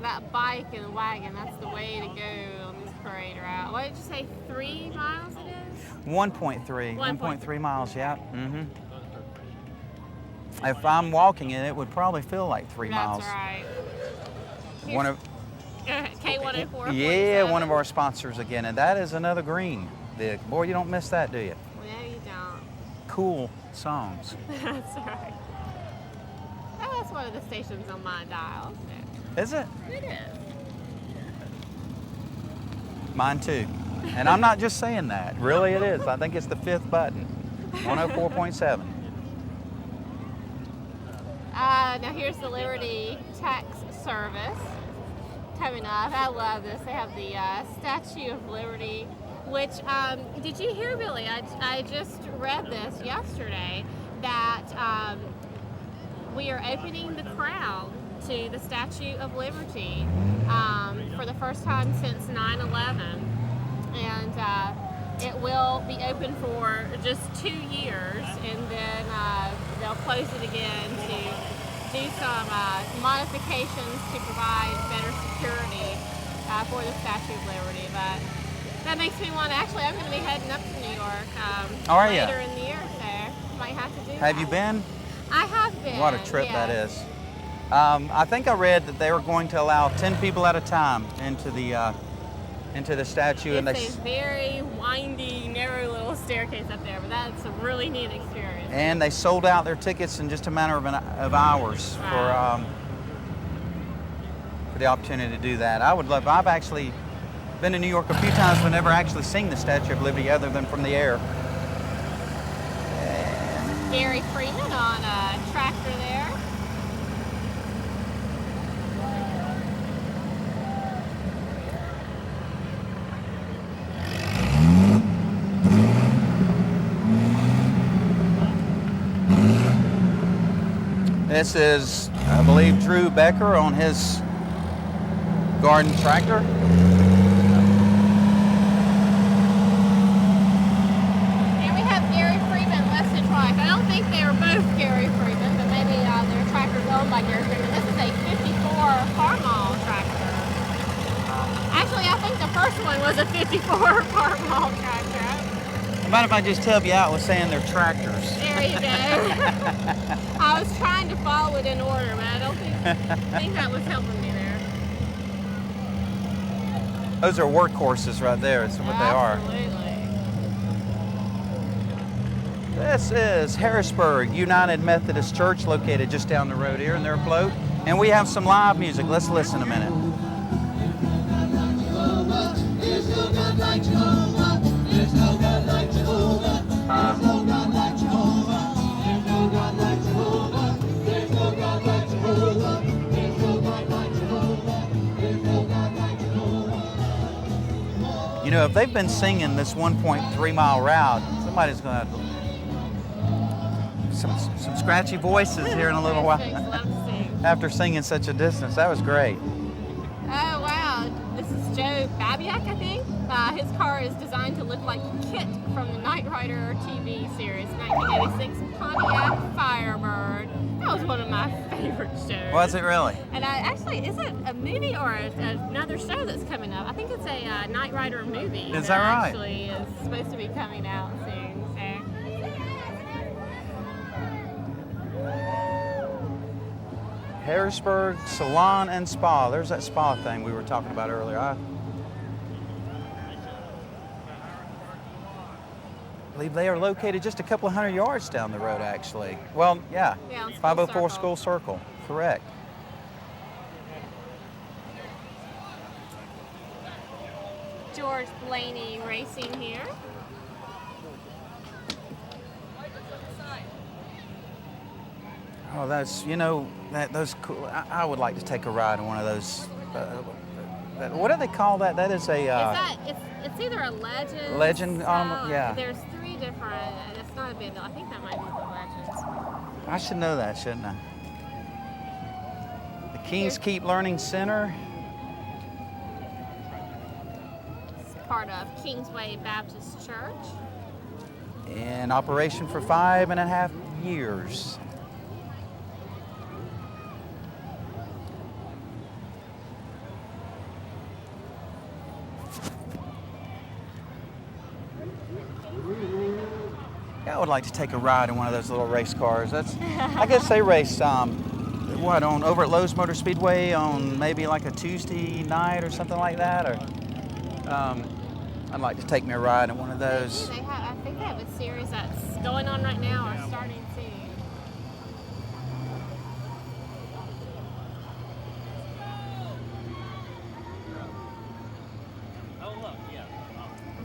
That bike and wagon, that's the way to go on this parade route. What did you say, 3 miles it is?
1.3 miles, yeah. If I'm walking it, it would probably feel like 3 miles.
That's right.
One of
K104.
Yeah, one of our sponsors again, and that is another green. Boy, you don't miss that, do you?
No, you don't.
Cool songs.
That's right. Oh, that's one of the stations on my dial, isn't it?
Is it?
It is.
Mine too. And I'm not just saying that. Really, it is. I think it's the 5th button. 104.7.
Now here's the Liberty Tax Service coming up. I love this. They have the Statue of Liberty, which, did you hear, Billy? I just read this yesterday that we are opening the crown to the Statue of Liberty for the first time since 9/11. And it will be open for just 2 years, and then they'll close it again to do some modifications to provide better security for the Statue of Liberty. But that makes me want to, actually, I'm going to be heading up to New York later in the year, so might have to do that.
Have you been?
I have been.
What a trip that is. I think I read that they were going to allow 10 people at a time into the statue.
It's a very windy, narrow little staircase up there, but that's a really neat experience.
And they sold out their tickets in just a matter of hours.
Wow.
For the opportunity to do that. I would love. I've actually been to New York a few times, but never actually seen the Statue of Liberty other than from the air.
Gary Freeman on a tractor there.
This is, I believe, Drew Becker on his garden tractor.
And we have Gary Freeman listed twice. I don't think they were both Gary Freeman, but maybe their tractor's owned by Gary Freeman. This is a 54 Farmall tractor. Actually, I think the first one was a 54 Farmall tractor.
How about if I just tub you out with saying they're tractors?
There you go. I was trying to follow it in order, but I don't think that was helping me there.
Those are workhorses right there. That's what they are.
Absolutely.
This is Harrisburg United Methodist Church, located just down the road here in their float. And we have some live music. Let's listen a minute.
There's no God like Jehovah. There's no God like Jehovah. There's no God like Jehovah. There's no God like Jehovah. There's no God like Jehovah. There's no God like Jehovah. There's no God like Jehovah.
know, if they've been singing this 1.3-mile route, somebody's going to have some scratchy voices here in a little while.
Love to sing.
After singing such a distance, that was great.
Oh, wow. This is Joe Babiak, I think. His car is designed to look like Kit from the Knight Rider TV series, 1986 Pontiac Firebird. That was one of my favorite shows.
Was it really?
And actually, is it a movie or another show that's coming up? I think it's a Knight Rider movie.
Is that right?
Actually, is supposed to be coming out soon. So.
Harrisburg Salon and Spa. There's that spa thing we were talking about earlier. I believe they are located just a couple of 100 yards down the road, actually. Well, yeah,
Yeah, on School
504
Circle.
School Circle, correct.
George Blaney Racing here.
Oh, that's, you know, those cool. I would like to take a ride in one of those. What do they call that? That is a.
It's either a Legend.
Legend, yeah.
There's three different. It's not a big deal. I think that might be the Legends.
I should know that, shouldn't I? The Kings Keep Learning Center.
It's part of Kingsway Baptist Church.
In operation for 5.5 years. I would like to take a ride in one of those little race cars. I guess they race over at Lowe's Motor Speedway on maybe like a Tuesday night or something like that, or I'd like to take me a ride in one of those.
I think they have a series that's going on right now or starting soon.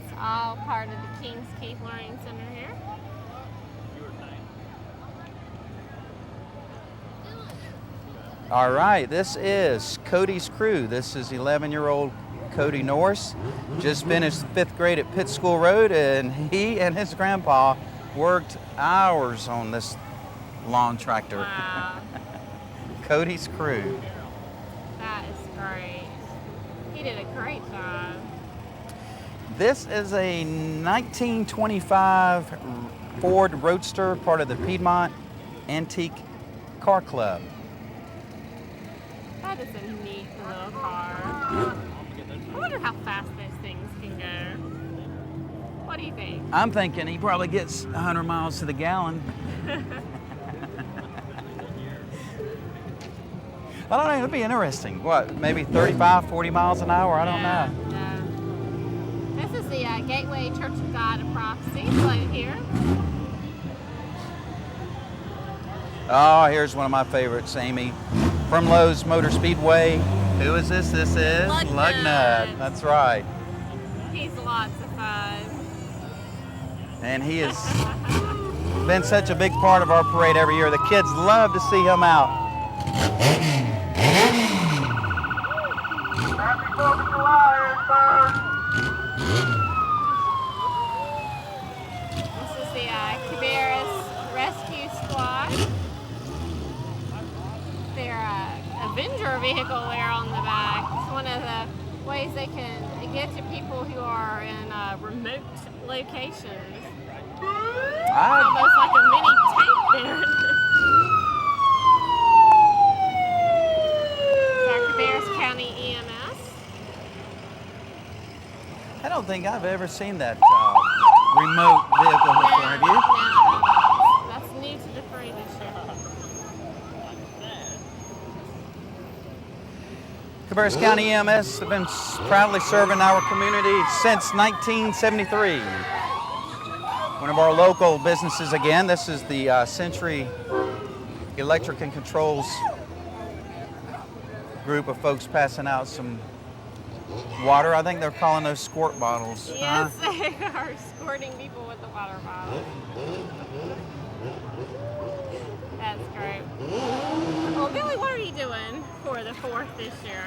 It's all part of the Kings Keep Learning Center here.
All right, this is Cody's crew. This is 11-year-old Cody Norris. Just finished 5th grade at Pitt School Road, and he and his grandpa worked hours on this lawn tractor.
Wow,
Cody's crew.
that is great. He did a great job.
This is a 1925 Ford Roadster, part of the Piedmont Antique Car Club.
That is a neat little car. I wonder how fast those things can go. What do you think?
I'm thinking he probably gets 100 miles to the gallon. I don't know, it'd be interesting. What, maybe 35, 40 miles an hour? I don't know.
Yeah. This is the Gateway Church of God of Prophecy float here.
Oh, here's one of my favorites, Amy. From Lowe's Motor Speedway. Who is this? This is
Lugnut.
That's right.
He's lots of fun.
And he has been such a big part of our parade every year. The kids love to see him out.
Happy 4th of July, Harrisburg!
This is the Cabarrus Rescue Squad. Their Avenger vehicle there on the back. It's one of the ways they can get to people who are in remote locations. Almost like a mini tank there. It's our Cabarrus County EMS.
I don't think I've ever seen that remote vehicle before, have you?
No, that's new to the parade this year.
Cabarrus County EMS have been proudly serving our community since 1973. One of our local businesses again. This is the Century Electric and Controls group of folks passing out some water. I think they're calling those squirt bottles.
Yes, they are squirting people with the water bottle. That's great. Well, Billy, what are you doing for the 4th this year?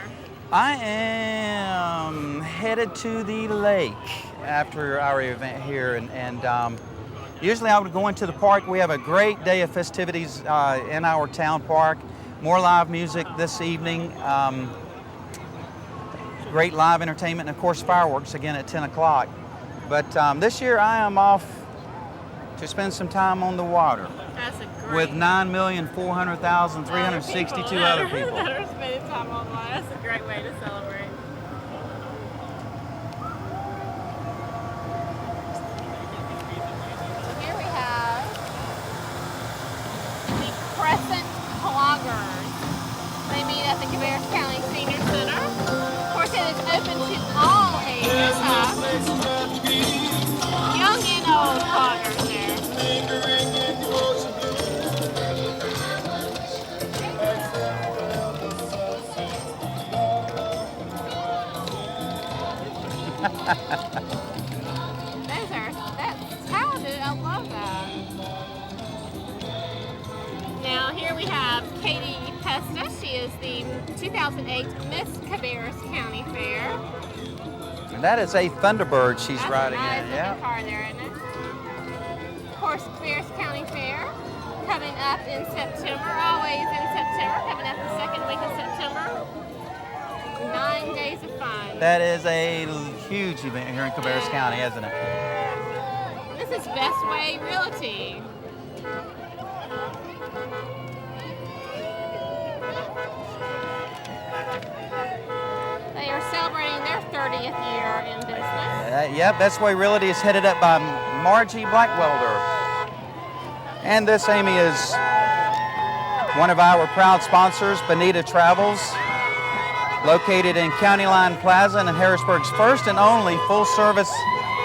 I am headed to the lake after our event here, and usually I would go into the park. We have a great day of festivities in our town park. More live music this evening. Great live entertainment, and of course fireworks again at 10 o'clock. But this year I am off to spend some time on the water
That's a great.
with 9,400,362 other people.
that are spending time on the water. That's a great way to celebrate. So here we have the Crescent Cloggers. They meet at the Cabarrus County Senior Center. Of course, it is open to all ages. Young and old cloggers there. That's talented. I love that. Now here we have Katie Pesta. She is the 2008 Miss Cabarrus County Fair.
And that is a Thunderbird she's
That's
riding
a nice
in.
looking
Yeah.
car there, isn't it? Of course, Cabarrus County Fair coming up in September. Always in September. Coming up the second week of September. 9 days of fun.
That is a huge event here in Cabarrus County, isn't it?
This is Best Way Realty. They are celebrating their 30th year in business.
Yep, Best Way Realty is headed up by Margie Blackwelder. And this, Amy, is one of our proud sponsors, Bonita Travels, located in County Line Plaza and Harrisburg's first and only full-service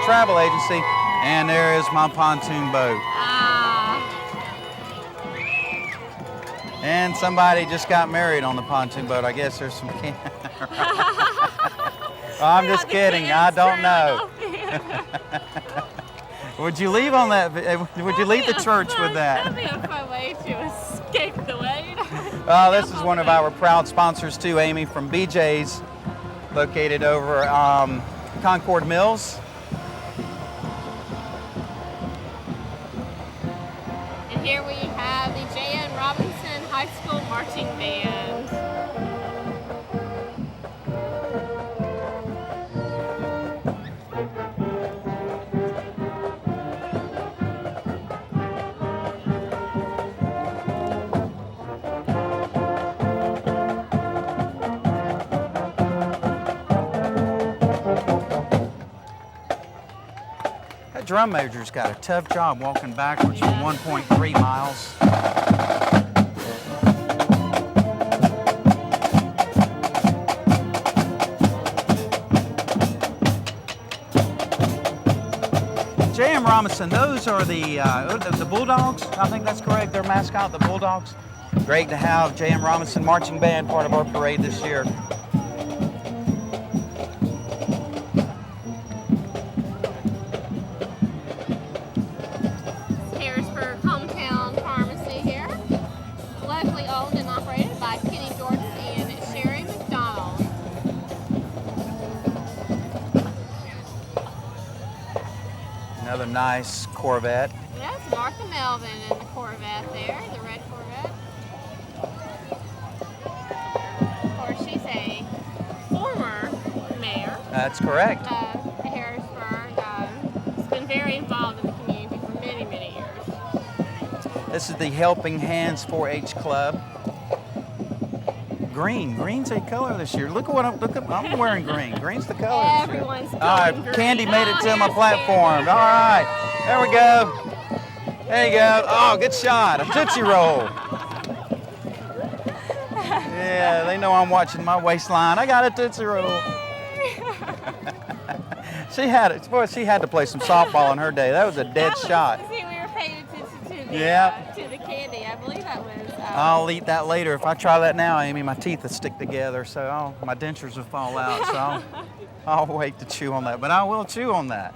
travel agency. And there is my pontoon boat.
Ah,
And somebody just got married on the pontoon boat. I guess there's some... I'm just kidding. I don't know. Would you leave on that? Would you leave the church with that?
That'd be a fun way to escape the wait.
This is one of our proud sponsors too, Amy, from BJ's, located over Concord Mills.
And here we have the J.N. Robinson High School Marching Band.
That drum major's got a tough job walking backwards for 1.3 miles. J.M. Robinson, those are the Bulldogs. I think that's correct. Their mascot, the Bulldogs. Great to have J.M. Robinson Marching Band part of our parade this year.
Harrisburg Hometown Pharmacy here. Locally owned and operated by Kenny Jordan and Sherry McDonald.
Another nice Corvette.
That's Martha Melvin in the Corvette there, the red Corvette. Of course, she's a former mayor
That's correct.
of Harrisburg. She's been very involved in the community for many, many years.
This is the Helping Hands 4-H Club. Green's a color this year. Look at I'm wearing green. Green's the color this year.
Everyone's going
All right,
green.
Candy made it to
Oh,
my
here's
platform.
Candy.
All right, there we go. There you go. Oh, good shot. A Tootsie Roll. Yeah, they know I'm watching my waistline. I got a Tootsie Roll. She had it. Boy, she had to play some softball in her day. That was a dead shot.
See, we were paying attention to the,
Yeah.
to the candy. I believe that was.
I'll eat that later. If I try that now, Amy, my teeth will stick together, so my dentures will fall out. So I'll wait to chew on that. But I will chew on that.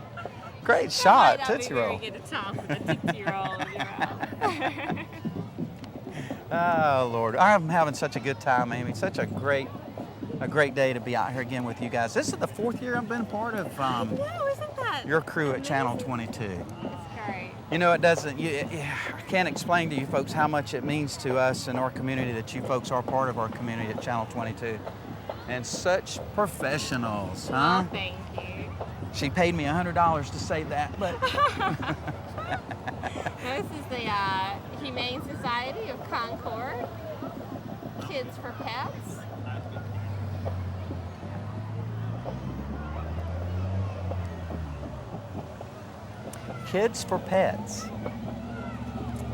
Great shot,
might not
Tootsie
be very
Roll.
good to talk with a Tootsie Roll in your mouth.
Oh, Lord. I'm having such a good time, Amy. Such a great a great day to be out here again with you guys. This is the 4th year I've been a part of
Wow, isn't that
your crew at Channel
amazing?
22.
That's great.
You know, it doesn't, I can't explain to you folks how much it means to us and our community that you folks are part of our community at Channel 22. And such professionals, huh?
Oh, thank you.
She paid me $100 to say that, but
This is the Humane Society of Concord. Kids for Pets.
Kids for Pets.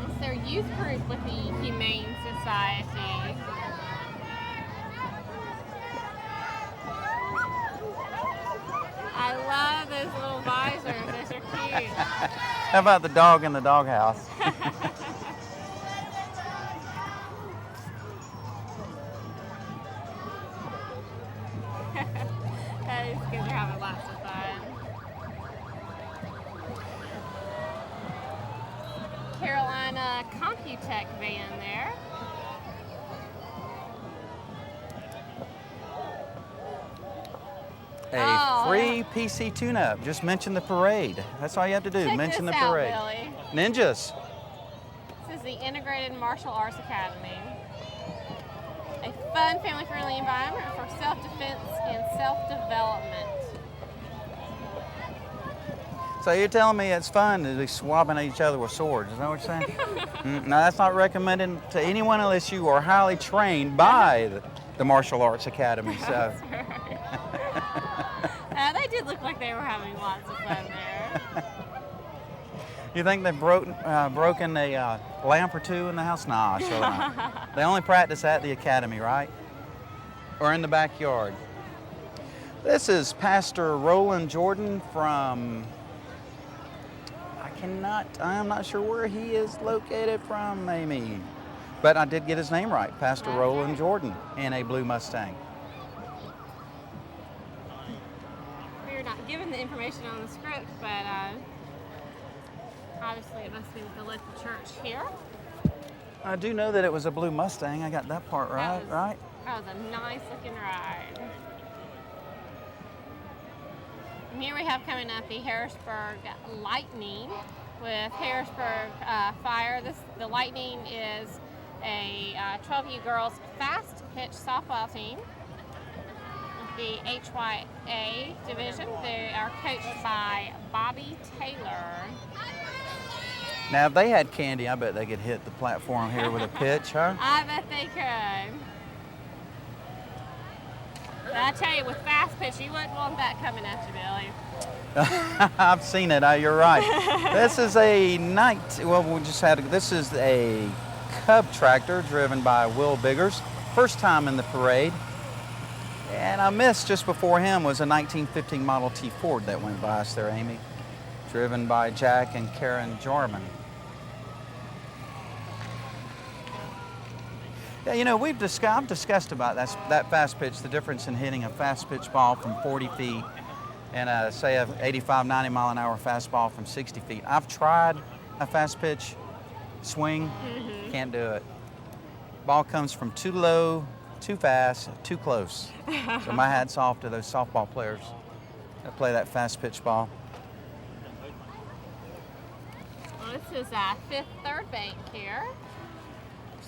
It's their youth group with the Humane Society. I love those little visors. Those are cute.
How about the dog in the doghouse?
Those kids are having lots of fun. Carolina Computech van there.
A free PC tune-up. Just mention the parade. That's all you have to do.
Check
Mention
this
the
out,
parade.
Billy.
Ninjas.
This is the Integrated Martial Arts Academy. A fun, family-friendly environment for self-defense and self-development.
So you're telling me it's fun to be swabbing at each other with swords? Is that what you're saying? No, that's not recommended to anyone unless you are highly trained by the Martial Arts Academy. So.
They did look like they were having lots of fun there.
You think they've broken a lamp or two in the house? Nah, sure not. They only practice at the academy, right? Or in the backyard. This is Pastor Roland Jordan from, I'm not sure where he is located from, Amy. But I did get his name right, Pastor Roland Jordan, in a blue Mustang.
We're not given the information on the script, but obviously it must be the local church here.
I do know that it was a blue Mustang. I got that part right, right?
That was a nice looking ride. And here we have coming up the Harrisburg Lightning with Harrisburg Fire. The Lightning is a 12U girls fast pitch softball team. The HYA division. They are coached by Bobby Taylor.
Now, if they had candy, I bet they could hit the platform here with a pitch, huh?
I bet they could. But I tell you, with fast pitch, you wouldn't want that coming at you, Billy.
I've seen it. You're right. This is a this is a Cub tractor driven by Will Biggers. First time in the parade. And I missed just before him was a 1915 Model T Ford that went by us there, Amy. Driven by Jack and Karen Jarman. Yeah, you know, I've discussed about that fast pitch, the difference in hitting a fast pitch ball from 40 feet and say a 85, 90 mile an hour fastball from 60 feet. I've tried a fast pitch swing, can't do it. Ball comes from too low, too fast, too close. So my hat's off to those softball players that play that fast pitch ball.
Well, this is Fifth Third Bank here.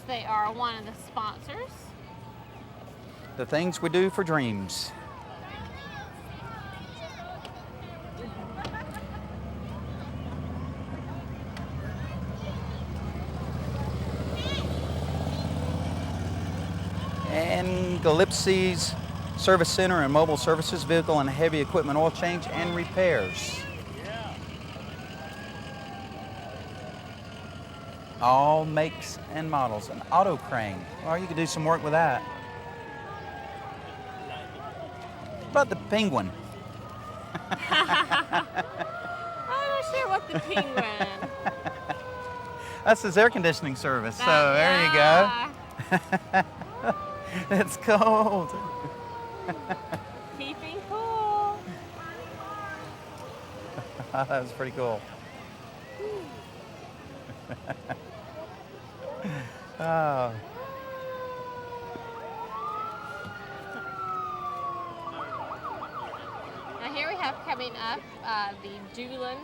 They are one of the sponsors.
The things we do for dreams. And Gillespie's Service Center and Mobile Services, Vehicle and Heavy Equipment Oil Change and Repairs. All makes and models. An auto crane. Well, you could do some work with that. What about the Penguin?
I'm not sure what the Penguin.
That's his air conditioning service. So there you go. It's cold.
Keeping cool.
That was pretty cool. Oh.
coming up, the Doolin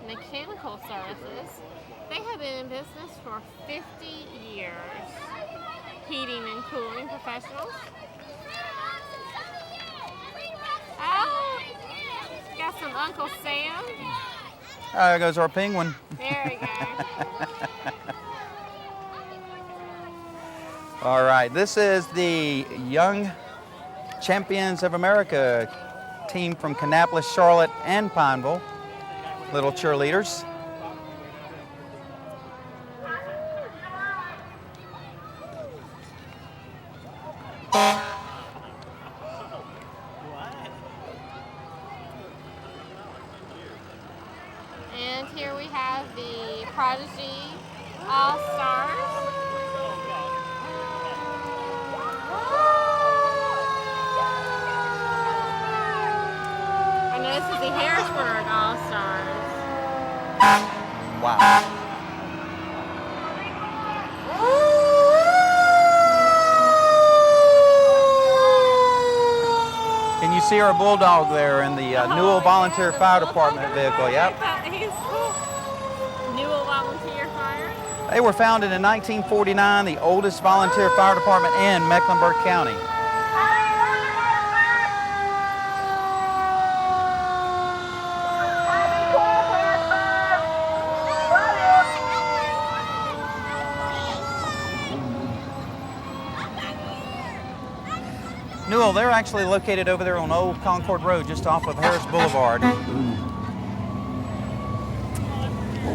Mechanical Services. They have been in business for 50 years. Heating and cooling professionals. Oh, got some Uncle Sam.
There goes our penguin.
There we go.
All right, this is the Young Champions of America team from Kannapolis, Charlotte, and Pineville. Little cheerleaders.
And here we have the Prodigy All-Stars. I know this is the Harrisburg All-Stars.
Wow. Can you see our bulldog there in the Newell Volunteer Fire Department vehicle? Yep.
He's cool. Newell Volunteer Fire.
They were founded in 1949, the oldest volunteer fire department in Mecklenburg County. Newell, they're actually located over there on Old Concord Road, just off of Harris Boulevard.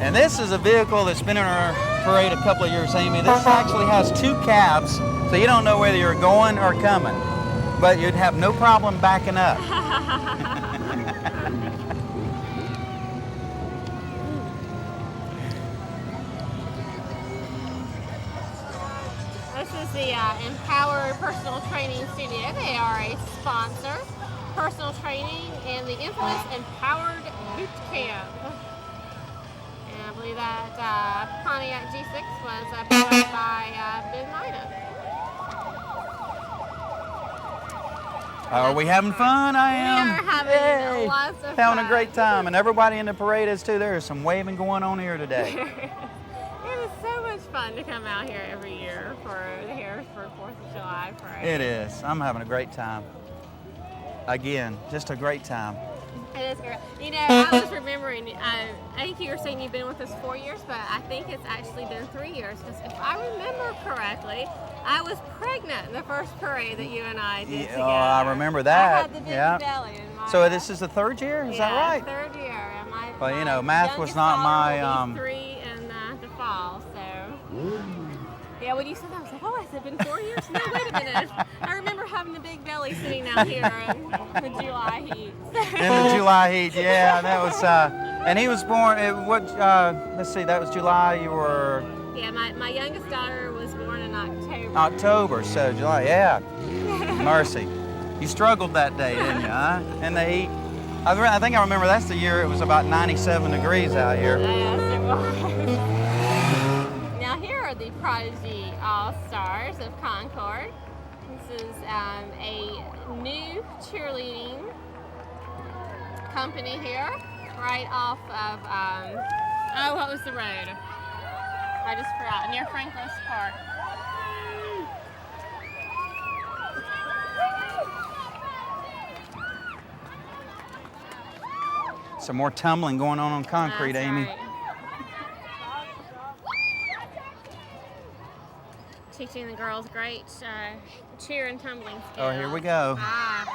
And this is a vehicle that's been in our parade a couple of years, Amy. This actually has 2 cabs, so you don't know whether you're going or coming, but you'd have no problem backing up.
This is the Empowered Personal Training Studio. They are a sponsor. Personal training and the infamous Empowered Boot Camp. And I believe that Pontiac G6 was powered by Ben Mina.
Are we having fun? I am.
We are having lots of
Having a
fun.
great time, and everybody in the parade is too. There is some waving going on here today.
It is so much fun to come out here every year for the Harrisburg 4th of July parade.
It is. I'm having a great time. Again, just a great time.
It is great. You know, I was remembering, I think you were saying you've been with us 4 years, but I think it's actually been 3 years, because if I remember correctly, I was pregnant in the first parade that you and I did together.
Oh, I remember that.
I had the baby
Yeah.
belly in my
So this is the 3rd year, is that right?
third year. And
Well, you
my
know, math was
youngest
not
daughter
my,
will be 3 in the fall, so. Yeah, when you said that, I was like, oh, has it been 4 years? No, wait a minute. I remember having the big belly sitting out here in the July heat.
In the July heat, yeah, that was, and he was born, let's see, that was July, you were?
Yeah, my youngest daughter was born in October.
October, so July, yeah. Mercy. You struggled that day, didn't you, huh? In the heat. I think I remember that's the year it was about 97 degrees out here.
Yes, it was. Now here are the Prodigy All-Stars of Concord. This is a new cheerleading company here, right off of, oh, what was the road? I just forgot, near Franklin's Park.
Some more tumbling going on concrete,
That's
Amy.
right. Teaching the girls great cheer and tumbling skills.
Oh, here we go.
Wow.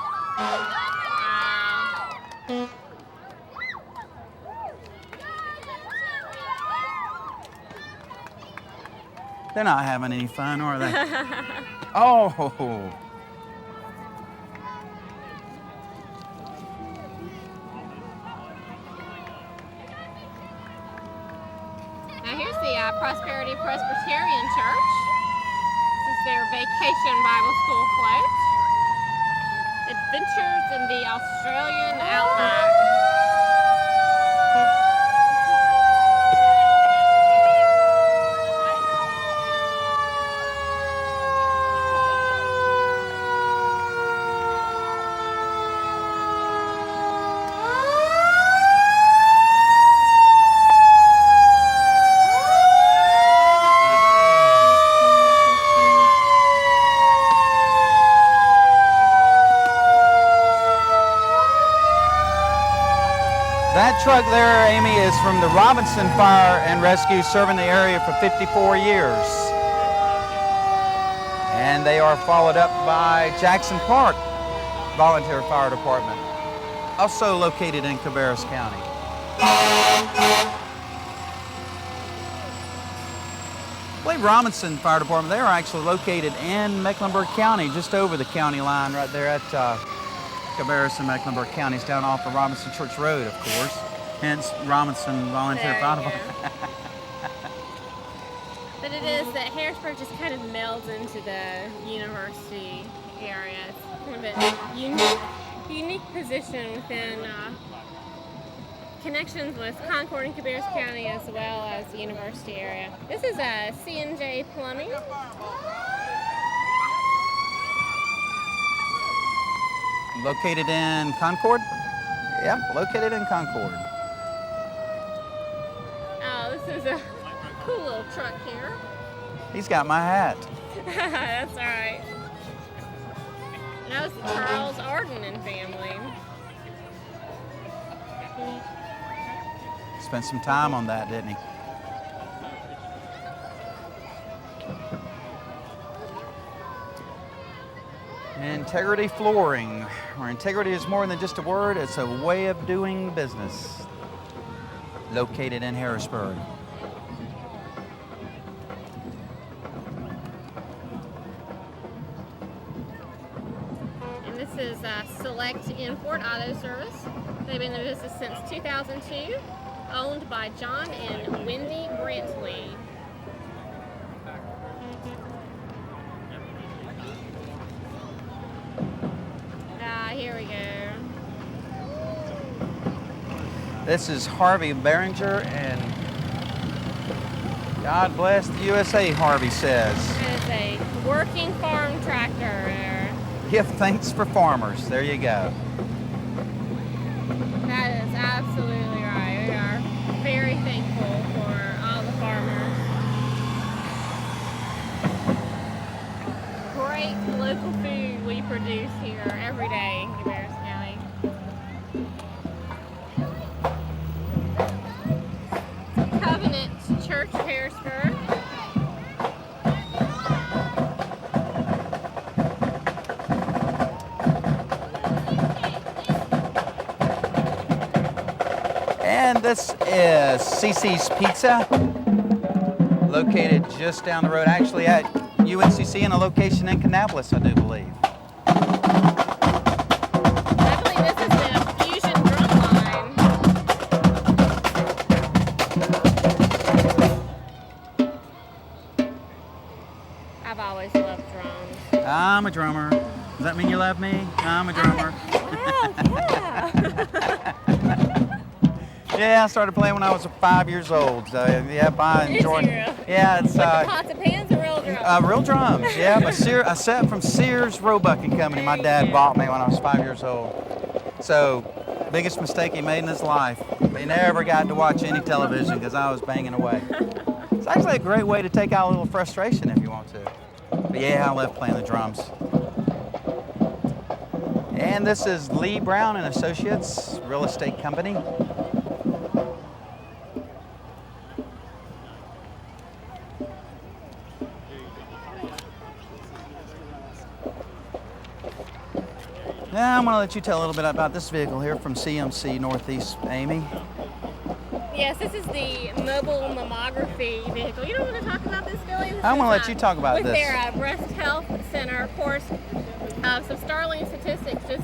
They're not having any fun, are they? Oh!
Now here's the Prosperity Presbyterian Church. This is their Vacation Bible School float. Adventures in the Australian Outback.
truck there, Amy, is from the Robinson Fire and Rescue, serving the area for 54 years. And they are followed up by Jackson Park Volunteer Fire Department, also located in Cabarrus County. I believe Robinson Fire Department, they are actually located in Mecklenburg County, just over the county line right there at Cabarrus and Mecklenburg counties, down off of Robinson Church Road, of course. Hence Robinson Volunteer Fire Department.
But it is that Harrisburg just kind of melds into the university area. It's kind of a unique position within connections with Concord and Cabarrus County as well as the university area. This is a C&J Plumbing.
Located in Concord? Yep, located in Concord.
Oh, this is a cool little truck here.
He's got my hat.
That's all right. And that was the Charles Arden and family.
Spent some time on that, didn't he? Integrity Flooring, where integrity is more than just a word, it's a way of doing business. Located in Harrisburg.
And this is Select Import Auto Service. They've been in business since 2002, owned by John and Wendy Brantley. Here we go.
This is Harvey Behringer, and God bless the USA, Harvey says.
It is a working farm tractor there.
Give thanks for farmers. There you go.
That is absolutely right. We are very thankful for all the farmers. Great local food we produce here every day in Cabarrus County. Covenant Church of Harrisburg.
And this is CC's Pizza, located just down the road, actually at UNCC in a location in Kannapolis, I do believe.
I believe this is the Fusion drum line. I've always loved drums.
I'm a drummer. Does that mean you love me? I'm a drummer.
Wow, yeah.
Yeah, I started playing when I was 5 years old. So, yep, I enjoy.
Did you?
Yeah, it's
With the pots and pans or real drums?
real drums. Yeah, a set from Sears Roebuck and Company. My dad bought me when I was 5 years old. So, biggest mistake he made in his life. He never got to watch any television because I was banging away. It's actually a great way to take out a little frustration if you want to. But yeah, I love playing the drums. And this is Lee Brown and Associates Real Estate Company. Now I'm going to let you tell a little bit about this vehicle here from CMC Northeast, Amy.
Yes, this is the mobile mammography vehicle. You don't want to talk about this, Billy?
I'm going to let you talk about
with
this.
With their breast health center, of course, some startling statistics just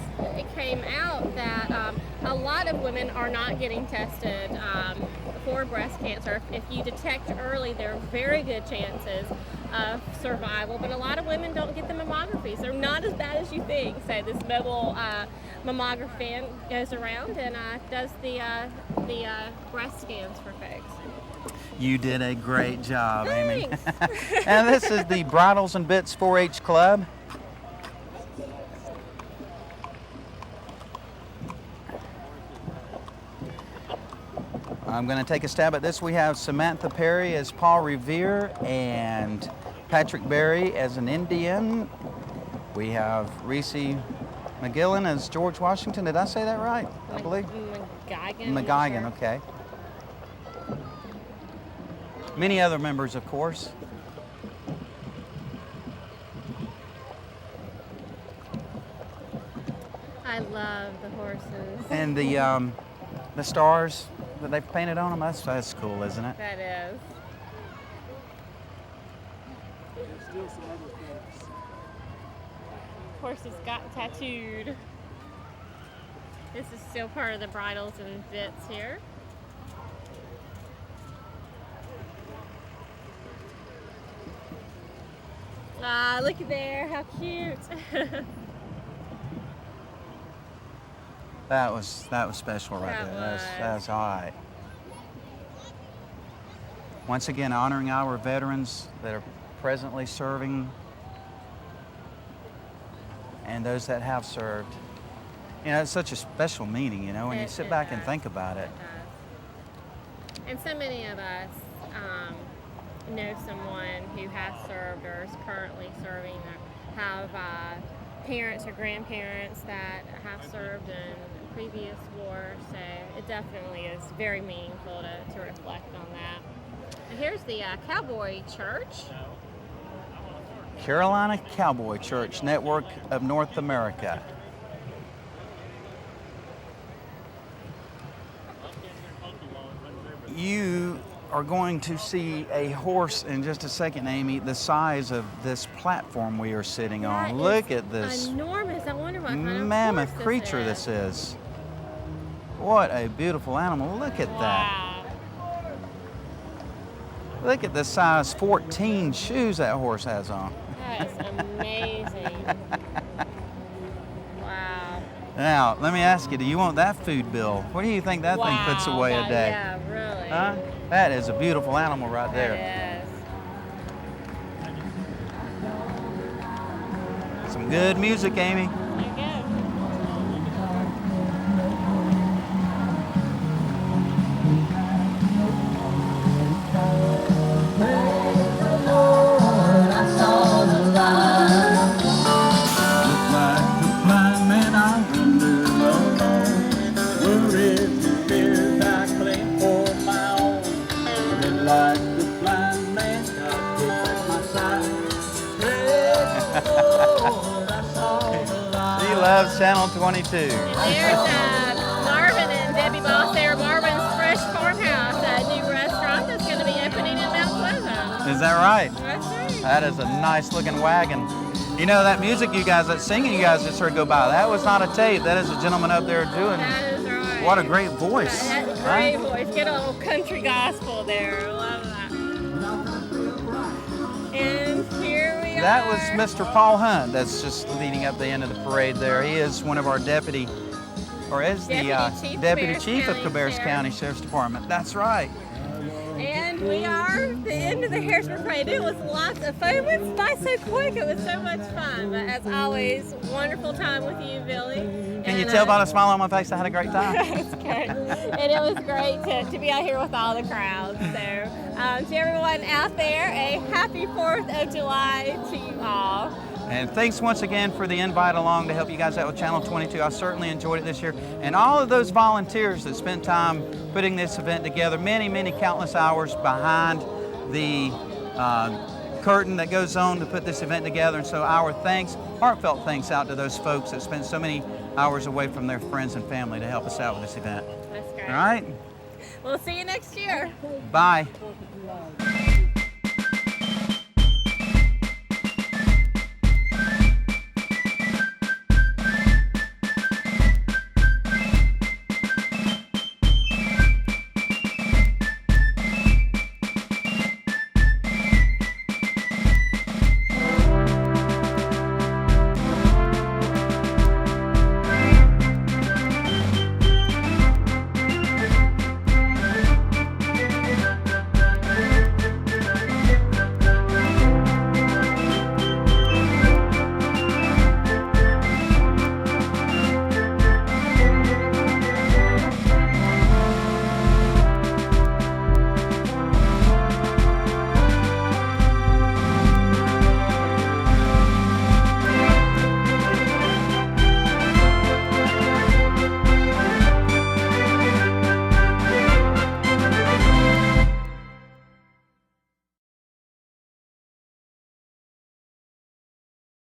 came out that a lot of women are not getting tested for breast cancer. If you detect early, there are very good chances of survival, but a lot of women don't get the mammographies. They're not as bad as you think. So this mobile mammography goes around and does the breast scans for folks.
You did a great job, Amy.
Thanks.
And this is the Brownells and Bits 4-H Club. I'm going to take a stab at this. We have Samantha Perry as Paul Revere and Patrick Berry as an Indian. We have Reese McGillen as George Washington. Did I say that right? I believe. McGuigan, okay. Many other members, of course.
I love the horses.
And the stars that they've painted on them, that's cool, isn't it?
That is. Horses got tattooed. This is still part of the bridles and bits here. Ah, look at there, how cute.
That was special right
That
there.
was.
That's all right. Once again, honoring our veterans that are presently serving and those that have served. You know, it's such a special meeting, you know, when you sit back and think about it.
And so many of us know someone who has served or is currently serving or have parents or grandparents that have served in previous wars. So it definitely is very meaningful to reflect on that. And here's the Cowboy Church.
Carolina Cowboy Church Network of North America. You are going to see a horse in just a second, Amy, the size of this platform we are sitting on. Look at this
Enormous. I wonder what kind of
mammoth
horse
creature this is. What a beautiful animal. Look at that.
Wow.
Look at the size 14 shoes that horse has on.
That is amazing. Wow.
Now, let me ask you, do you want that food bill? What do you think that thing puts away a day?
Yeah, really.
Huh? That is a beautiful animal right there.
That is.
Some good music, Amy.
There you go.
He loves Channel 22.
And there's Marvin and Debbie Boss there. Marvin's Fresh Farmhouse, a new restaurant that's going to be opening in Mount Pleasant.
Is that right?
That's right.
That is a nice looking wagon. You know, that music you guys, that singing you guys just heard go by, that was not a tape. That is a gentleman up there doing.
That is right.
What a great voice.
That's a great voice. Get a little country gospel there. I love that. And here we are.
That was Mr. Paul Hunt. That's just leading up the end of the parade there. He is one of our deputy, or is the deputy chief of Cabarrus County Sheriff's Department. That's right.
And we are at the end of the Harrisburg Parade. It was lots of fun. It went by so quick. It was so much fun. But as always, wonderful time with you, Billy.
Can you tell by the smile on my face I had a great time?
It's good. And it was great to be out here with all the crowds. So to everyone out there, a happy 4th of July to you all.
And thanks once again for the invite along to help you guys out with Channel 22. I certainly enjoyed it this year. And all of those volunteers that spent time putting this event together, many, many countless hours behind the curtain that goes on to put this event together. And so our thanks, heartfelt thanks out to those folks that spent so many hours away from their friends and family to help us out with this event.
That's great.
All right?
We'll see you next year.
Bye.